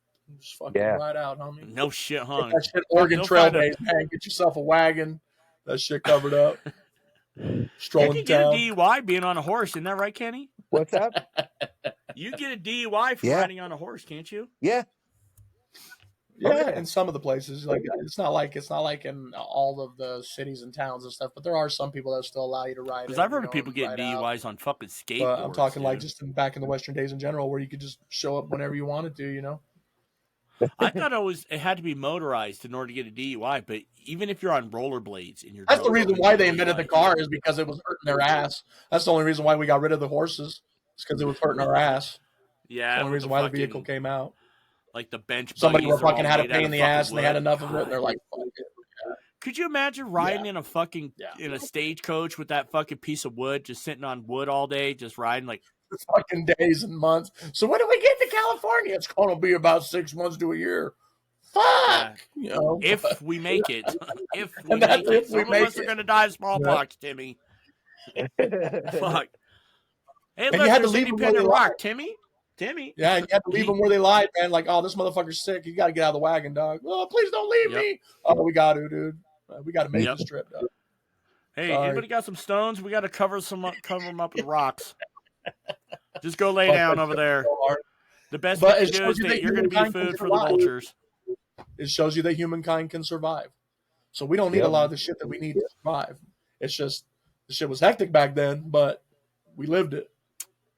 Just fucking ride out, homie. No shit, huh? That shit Oregon Trail days, man. Get yourself a wagon. That shit covered up. Strolling you can get a DUI being on a horse, isn't that right, Kenny? What's that? You get a DUI for riding on a horse, can't you? Yeah. Yeah, in some of the places, like it's not like in all of the cities and towns and stuff, but there are some people that still allow you to ride. Because I've heard of people getting DUIs on fucking skateboards. But I'm talking like just back in the Western days in general, where you could just show up whenever you wanted to, I thought it had to be motorized in order to get a DUI, but even if you're on rollerblades and that's the reason why they invented the car, is because it was hurting their ass. That's the only reason why we got rid of the horses. It's because it was hurting our ass. Yeah, that's the only reason why the vehicle came out. Like the bench. Somebody were fucking had a pain in the ass and they had enough of it. And they're like, fuck it. Could you imagine riding in a fucking in a stagecoach with that fucking piece of wood, just sitting on wood all day, just riding like fucking days and months? So when do we get to California? It's going to be about 6 months to a year. Fuck, if we make it. If we make it, some of us are going to die of smallpox, Timmy. Fuck. Hey, look, there's Independent Rock, Timmy. Timmy. Yeah, and you had to leave them where they lied, man. Like, oh, this motherfucker's sick. You got to get out of the wagon, dog. Oh, please don't leave me. Oh, we got to, dude. We got to make this trip, dog. Hey, Sorry. anybody got some stones? We got to cover them up with rocks. Just go lay down over there. The best thing to do is that you're going to be food for the vultures. It shows you that humankind can survive. So we don't need a lot of the shit that we need to survive. It's just the shit was hectic back then, but we lived it.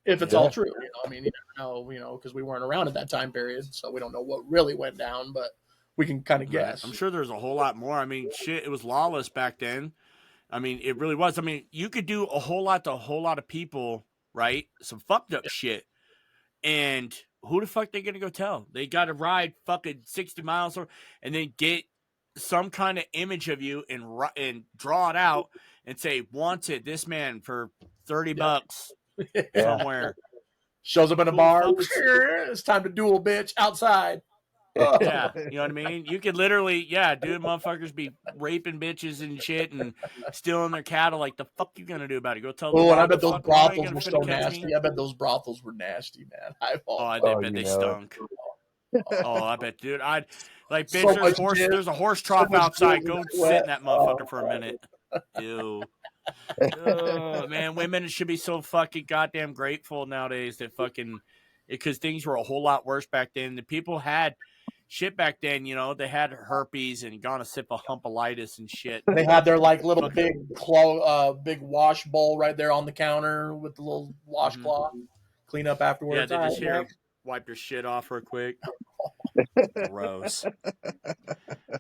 If it's all true, I mean, you never know, because we weren't around at that time period, so we don't know what really went down, but we can kind of guess. I'm sure there's a whole lot more. I mean, shit, it was lawless back then. I mean, it really was. I mean, you could do a whole lot to a whole lot of people, right? Some fucked up shit. And who the fuck they gonna go tell? They got to ride fucking 60 miles and then get some kind of image of you and draw it out and say, wanted this man for $30 somewhere. Shows up in a bar. It's time to duel, bitch, outside. Yeah, you know what I mean? You could literally, dude, motherfuckers be raping bitches and shit and stealing their cattle. Like, the fuck you gonna do about it? Go tell them. Oh, and I bet those brothels were so nasty. I bet those brothels were nasty, man. I bet they stunk. I bet, dude. Bitch, there's a horse trough outside. Go sit in that motherfucker for a minute. Ew. Oh, man, women should be so fucking goddamn grateful nowadays that fucking, because things were a whole lot worse back then. The people had shit back then, they had herpes and gonosyphilis and shit. They had their little big wash bowl right there on the counter with the little washcloth. Clean up afterwards. Yeah, they just wipe your shit off real quick. Gross.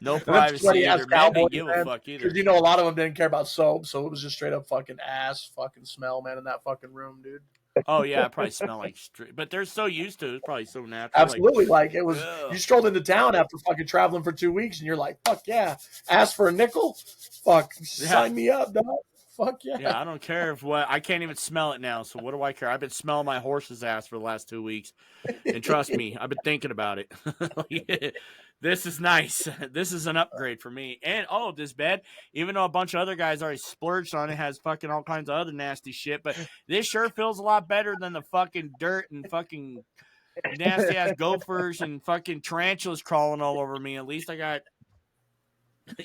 No privacy either. Men didn't give a fuck either. Because a lot of them didn't care about soap, so it was just straight up fucking ass, fucking smell, man, in that fucking room, dude. Oh yeah, it probably smelled like straight, but they're so used to it. It's probably so natural. Absolutely, it was. You strolled into town after fucking traveling for 2 weeks, and you're like, "Fuck yeah!" Ask for a nickel, sign me up, dog. Fuck yeah. Yeah, I don't care I can't even smell it now. So what do I care? I've been smelling my horse's ass for the last 2 weeks, and trust me, I've been thinking about it. This is nice. This is an upgrade for me. And this bed, even though a bunch of other guys already splurged on it, has fucking all kinds of other nasty shit. But this sure feels a lot better than the fucking dirt and fucking nasty ass gophers and fucking tarantulas crawling all over me. At least I got,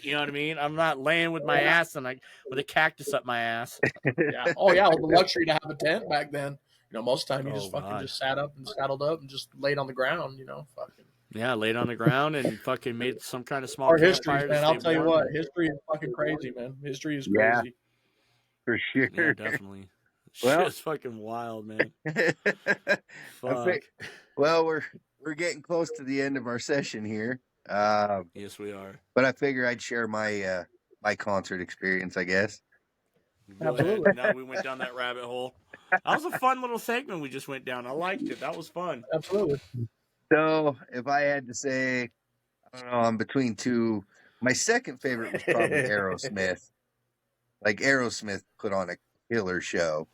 you know what I mean? I'm not laying with my ass and with a cactus up my ass. Yeah. Oh yeah, with the luxury to have a tent back then. Most of the time you just fucking just sat up and saddled up and just laid on the ground. Fucking. Yeah, laid on the ground and fucking made some kind of small. Our history, man. I'll tell you what, history is fucking crazy, man. History is crazy. For sure. Yeah, definitely. Well, it's fucking wild, man. Fuck. Well, we're getting close to the end of our session here. Yes, we are. But I figure I'd share my my concert experience, I guess. Absolutely. Now we went down that rabbit hole. That was a fun little segment we just went down. I liked it. That was fun. Absolutely. So if I had to say, I don't know, I'm between two. My second favorite was probably Aerosmith. Aerosmith put on a killer show.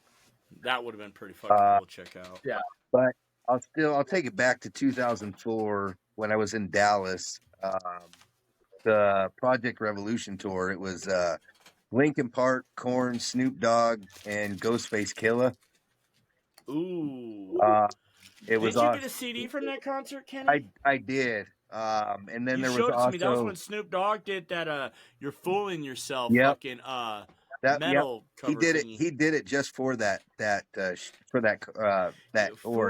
That would have been pretty fucking cool to check out. Yeah. But I'll take it back to 2004 when I was in Dallas. The Project Revolution tour. It was Linkin Park, Korn, Snoop Dogg, and Ghostface Killah. Ooh. It was. Did you get a CD from that concert, Kenny? I did. And then you there was showed it also to me. That was when Snoop Dogg did that. You're fooling yourself. Yep. Fucking that metal. Yep. He did it. He did it just for that tour.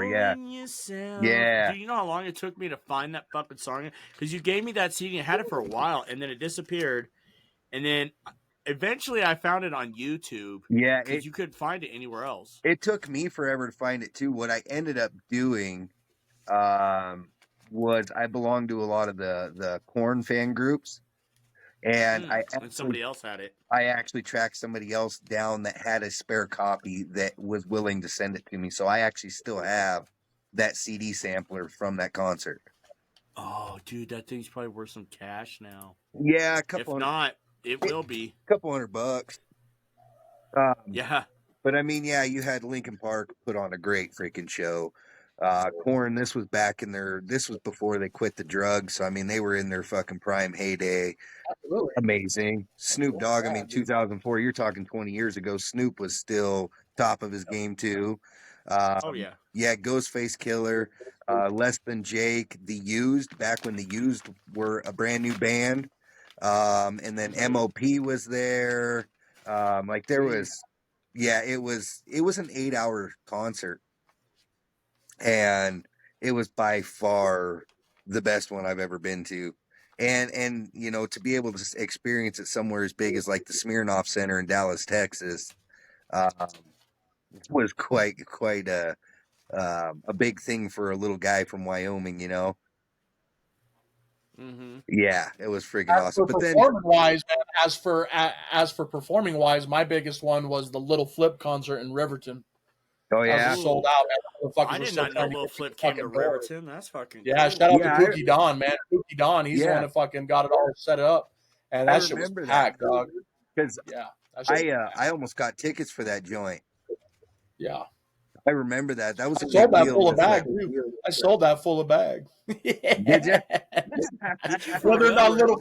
Yeah. Yourself. Yeah. Do you know how long it took me to find that fucking song? Because you gave me that CD and had it for a while, and then it disappeared, and then eventually I found it on YouTube. Yeah, because you couldn't find it anywhere else. It took me forever to find it too. What I ended up doing was I belonged to a lot of the Korn fan groups, and somebody else had it. I actually tracked somebody else down that had a spare copy that was willing to send it to me. So I actually still have that CD sampler from that concert. Oh, dude, that thing's probably worth some cash now. Yeah, if not, it will be a couple $100. Yeah. But I mean, yeah, you had Linkin Park put on a great freaking show. Korn, this was before they quit the drugs. So I mean, they were in their fucking prime heyday. Absolutely. Amazing. Snoop Dogg, I mean, 2004, you're talking 20 years ago. Snoop was still top of his game too. Oh yeah. Yeah, Ghostface Killer, Less Than Jake, The Used, back when The Used were a brand new band. And then MOP was there. Like there was, yeah, it was an 8-hour concert, and it was by far the best one I've ever been to. And you know, to be able to experience it somewhere as big as like the Smirnoff Center in Dallas, Texas, um, was quite a big thing for a little guy from Wyoming, you know. Mm-hmm. Yeah, it was freaking As awesome. for But then, performing wise, as for performing wise, my biggest one was the Little Flip concert in Riverton. oh That was yeah, just sold Ooh. out. Man. The I motherfuckers were did still not know trying to Lil get through Flip the came to fucking doors. Riverton. That's fucking Yeah, cool. shout out to yeah, Pookie Don, man. Pookie Don, he's the one yeah. that fucking got it all set up, and I that shit was remember that packed, dog. because Yeah, that shit was I packed. almost got tickets for that joint. Yeah, I remember that. That was I a sold big that deal. full of Was bag too. I sold that full of bag. did you? Did you for Whether or not real?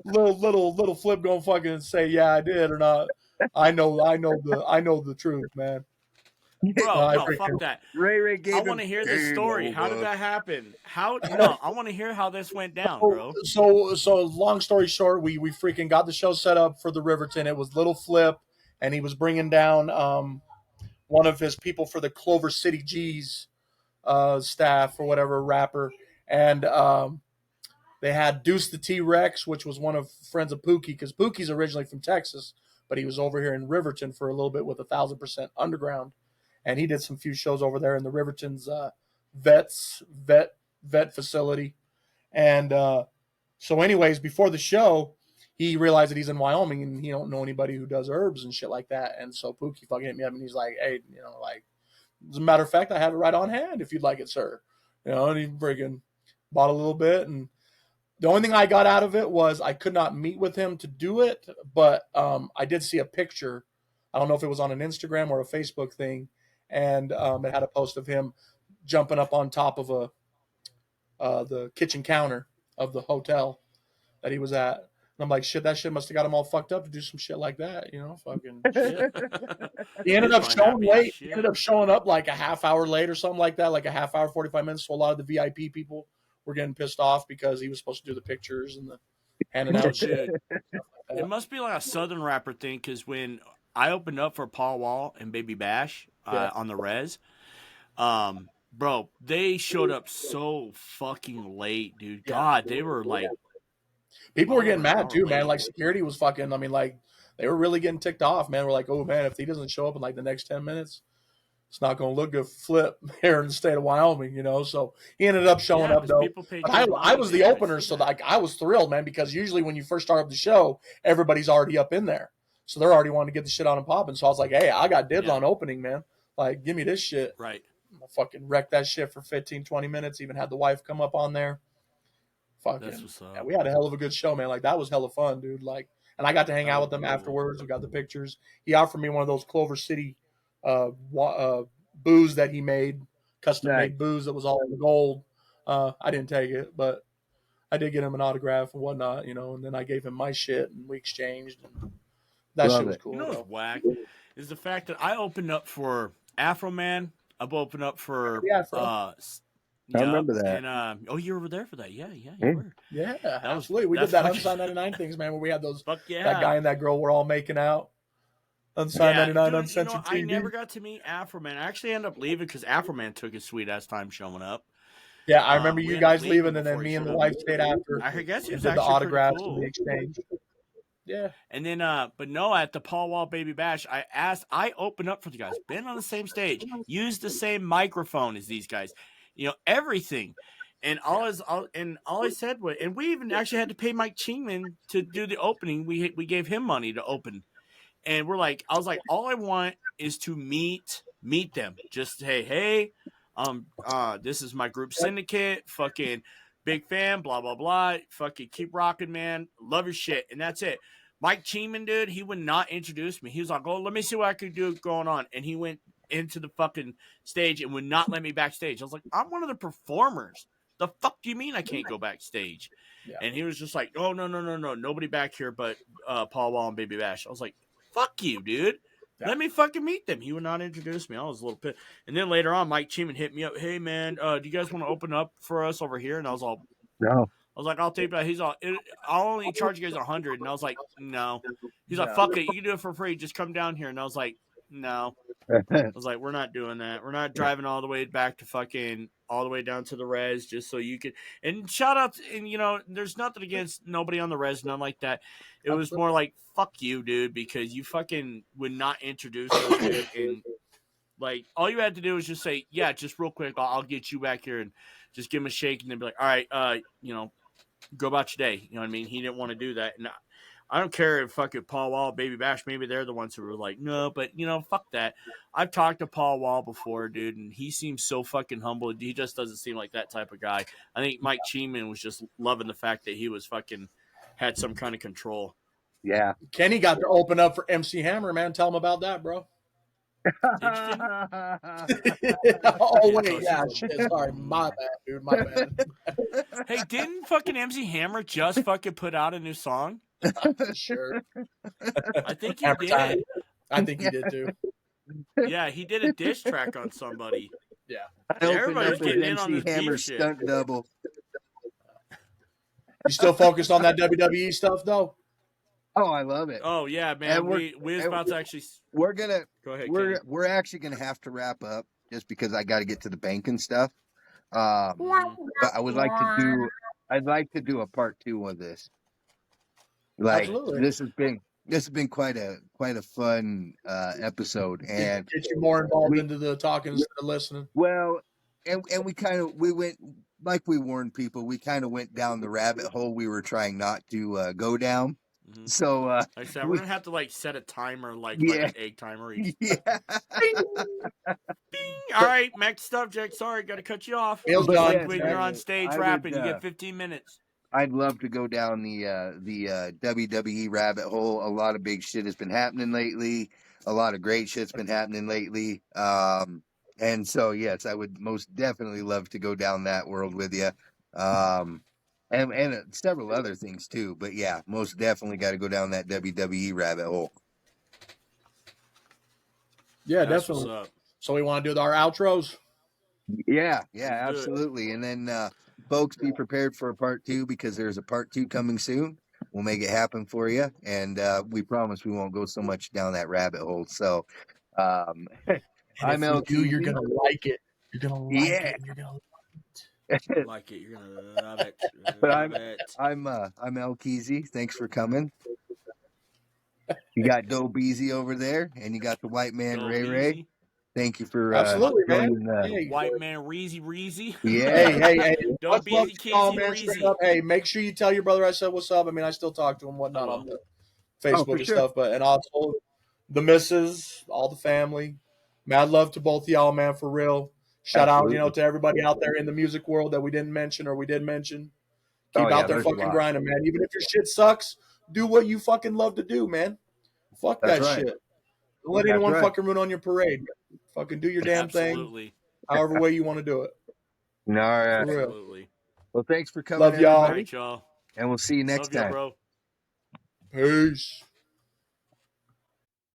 little flip going fucking say yeah I did or not, I know the truth, man. Bro, I no, freaking fuck that. Ray I gave want him to hear this game story. How did over. that happen? No, I want to hear how this went down, bro. so long story short, we freaking got the show set up for the Riverton. It was Little Flip, and he was bringing down one of his people for the Clover City G's staff or whatever rapper, and they had Deuce the T Rex, which was one of friends of Pookie, because Pookie's originally from Texas, but he was over here in Riverton for a little bit with 1,000% Underground, and he did some few shows over there in the Riverton's vet facility, and so anyways, before the show, he realized that he's in Wyoming and he don't know anybody who does herbs and shit like that, and so Pookie fucking hit me up and he's like, hey, like, as a matter of fact, I have it right on hand if you'd like it, sir. And he freaking bought a little bit, and the only thing I got out of it was I could not meet with him to do it, but I did see a picture. I don't know if it was on an Instagram or a Facebook thing, and it had a post of him jumping up on top of the kitchen counter of the hotel that he was at. And I'm like, shit, that shit must have got him all fucked up to do some shit like that, fucking shit. He ended He's up probably showing happy as late. He ended shit. up showing up like a half hour late or something like that, like a half hour, 45 minutes. So a lot of the VIP people were getting pissed off because he was supposed to do the pictures and the handing Bro, out shit. dude, it must be like a southern rapper thing because when I opened up for Paul Wall and Baby Bash Yeah. on the res, bro, they showed up so fucking late, dude. God, they were like People were over getting an mad hour too, man. late. Like security was fucking. I mean, like they were really getting ticked off, man. We're like, oh man, if he doesn't show up in like the next 10 minutes, it's not going to look good. Flip here in the state of Wyoming, So he ended up showing Yeah, up because though. people pay But good I money, was the man. I opener, see so that. like I was thrilled, man, because usually when you first start up the show, everybody's already up in there, so they're already wanting to get the shit on and popping. So I was like, hey, I got dibs Yeah, on opening, man. Like, give me this shit. right. I fucking wrecked that shit for 15, 20 minutes. Even had the wife come up on there. That's Fucking, what's yeah, up. we had a hell of a good show, man. Like that was hella fun, dude. Like, and I got to hang out Oh, with them cool. afterwards. We got the pictures. He offered me one of those Clover City booze that he made, custom Nice. made booze that was all in gold. I didn't take it, but I did get him an autograph and whatnot, and then I gave him my shit and we exchanged. And that shit Love was it. You cool, know what's though. whack is the fact that I opened up for Afro Man. I've opened up for Yeah, bro. I yup, remember that. and oh, you were there for that? Yeah, you Hmm. were. Yeah, That was absolutely. We did that's that fucking Unsigned 99 things, man, where we had those fuck that yeah. guy and that girl were all making out. Unsigned Yeah, 99 dude, you know, Uncensored I TV. never got to meet Afro Man. I actually ended up leaving because Afro Man took his sweet ass time showing up. Yeah, I remember We you ended up guys leaving leaving, and then before he me and showed the up. wife stayed after I guess he and was did the actually pretty autographs and the cool. exchange. Yeah. And then, but no, at the Paul Wall Baby Bash, I opened up for the guys, been on the same stage, used the same microphone as these guys, everything. And all I said was, and we even actually had to pay Mike Chingman to do the opening. We gave him money to open, and I was like, all I want is to meet them. Just hey, this is my group Syndicate, fucking big fan, blah blah blah, fucking keep rocking, man, love your shit, and that's it. Mike Cheeman, dude, he would not introduce me. He was like, oh, let me see what I could do going on, and he went into the fucking stage and would not let me backstage. I was like, I'm one of the performers. The fuck do you mean I can't go backstage? Yeah. And he was just like, oh no, nobody back here but Paul Wall and Baby Bash. I was like, fuck you, dude. Let me fucking meet them. He would not introduce me. I was a little pissed. And then later on, Mike Cheeman hit me up. Hey, man, do you guys want to open up for us over here? And I was No. like, I'll take that. He's all, I'll only charge you guys $100. And I was like, no. He's like, fuck it. You can do it for free. Just come down here. And I was like, no. I was like, we're not doing that. We're not driving all the way back to fucking all the way down to the res just so you could. And shout out, and there's nothing against nobody on the res, none like that. It was more like, fuck you, dude, because you fucking would not introduce us, dude. And like, all you had to do was just say, yeah, just real quick, I'll get you back here and just give him a shake and then be like, all right, go about your day. You know what I mean? He didn't want to do that. And I don't care if fucking Paul Wall, Baby Bash, maybe they're the ones who were like, no, but fuck that. I've talked to Paul Wall before, dude, and he seems so fucking humble. He just doesn't seem like that type of guy. I think Mike Cheeman was just loving the fact that he was fucking had some kind of control. Yeah. Kenny got to open up for MC Hammer, man. Tell him about that, bro. Did you? Oh, wait. Yeah, shit. Sorry. My bad, dude. My bad. Hey, didn't fucking MC Hammer just fucking put out a new song? Sure. I think he Hammer time. did. I think he did, too. Yeah, he did a diss track on somebody. Yeah. Everybody's getting in on MC this Hammer beef shit. stunt double. You still focused on that WWE stuff, though? Oh, I love it. Oh yeah, man. And We was about to actually. We're gonna Go ahead. we're actually gonna have to wrap up just because I got to get to the bank and stuff. But I would like to do. I'd like to do a part 2 of this. Like Absolutely. this has been quite a fun episode, and get you more involved into the talking instead of listening. Well, and we went like we warned people. We kind of went down the rabbit hole we were trying not to go down. Mm-hmm. So like I said, we're gonna have to like set a timer, like an egg timer each. Yeah. Bing! All right, next subject. Sorry, got to cut you off. Feels But done. yes, When you're on stage I rapping, would, you get 15 minutes. I'd love to go down the WWE rabbit hole. A lot of big shit has been happening lately. A lot of great shit's been happening lately. And so yes, I would most definitely love to go down that world with you. And several other things too. But yeah, most definitely got to go down that WWE rabbit hole. Yeah, That's definitely. what's up. So we want to do our outros? Yeah, Let's do it. absolutely. And then folks, be prepared for a part 2 because there's a part 2 coming soon. We'll make it happen for you, and we promise we won't go so much down that rabbit hole. So I'm LQ. You're gonna like it. You're gonna like it. You're gonna Like it, you're gonna love it. But Love it. I'm El Keezy. Thanks for coming. You got Doe Beezy over there, and you got the white man Go Ray Ray. Reezy. Thank you for absolutely, man. joining, Hey, White man Reezy. yeah. hey. Don't be easy, Oh, Casey man, straight Reezy. up. Hey, make sure you tell your brother I said what's up. I mean, I still talk to him, whatnot, on the Facebook for and sure. stuff. But and also the missus, all the family. Mad love to both of y'all, man, for real. Shout Absolutely. out, to everybody out there in the music world that we didn't mention or we did mention. Keep Oh, yeah, out there there's a fucking lot. grinding, man. Even if your shit sucks, do what you fucking love to do, man. Fuck That's that right. shit. Don't let That's anyone right. fucking ruin on your parade. Fucking do your damn thing, Absolutely. however way you want to do it. All right. For real. Absolutely. Well, thanks for coming, Love y'all. All everybody, right, y'all. and we'll see you next Love you, time. bro. Peace.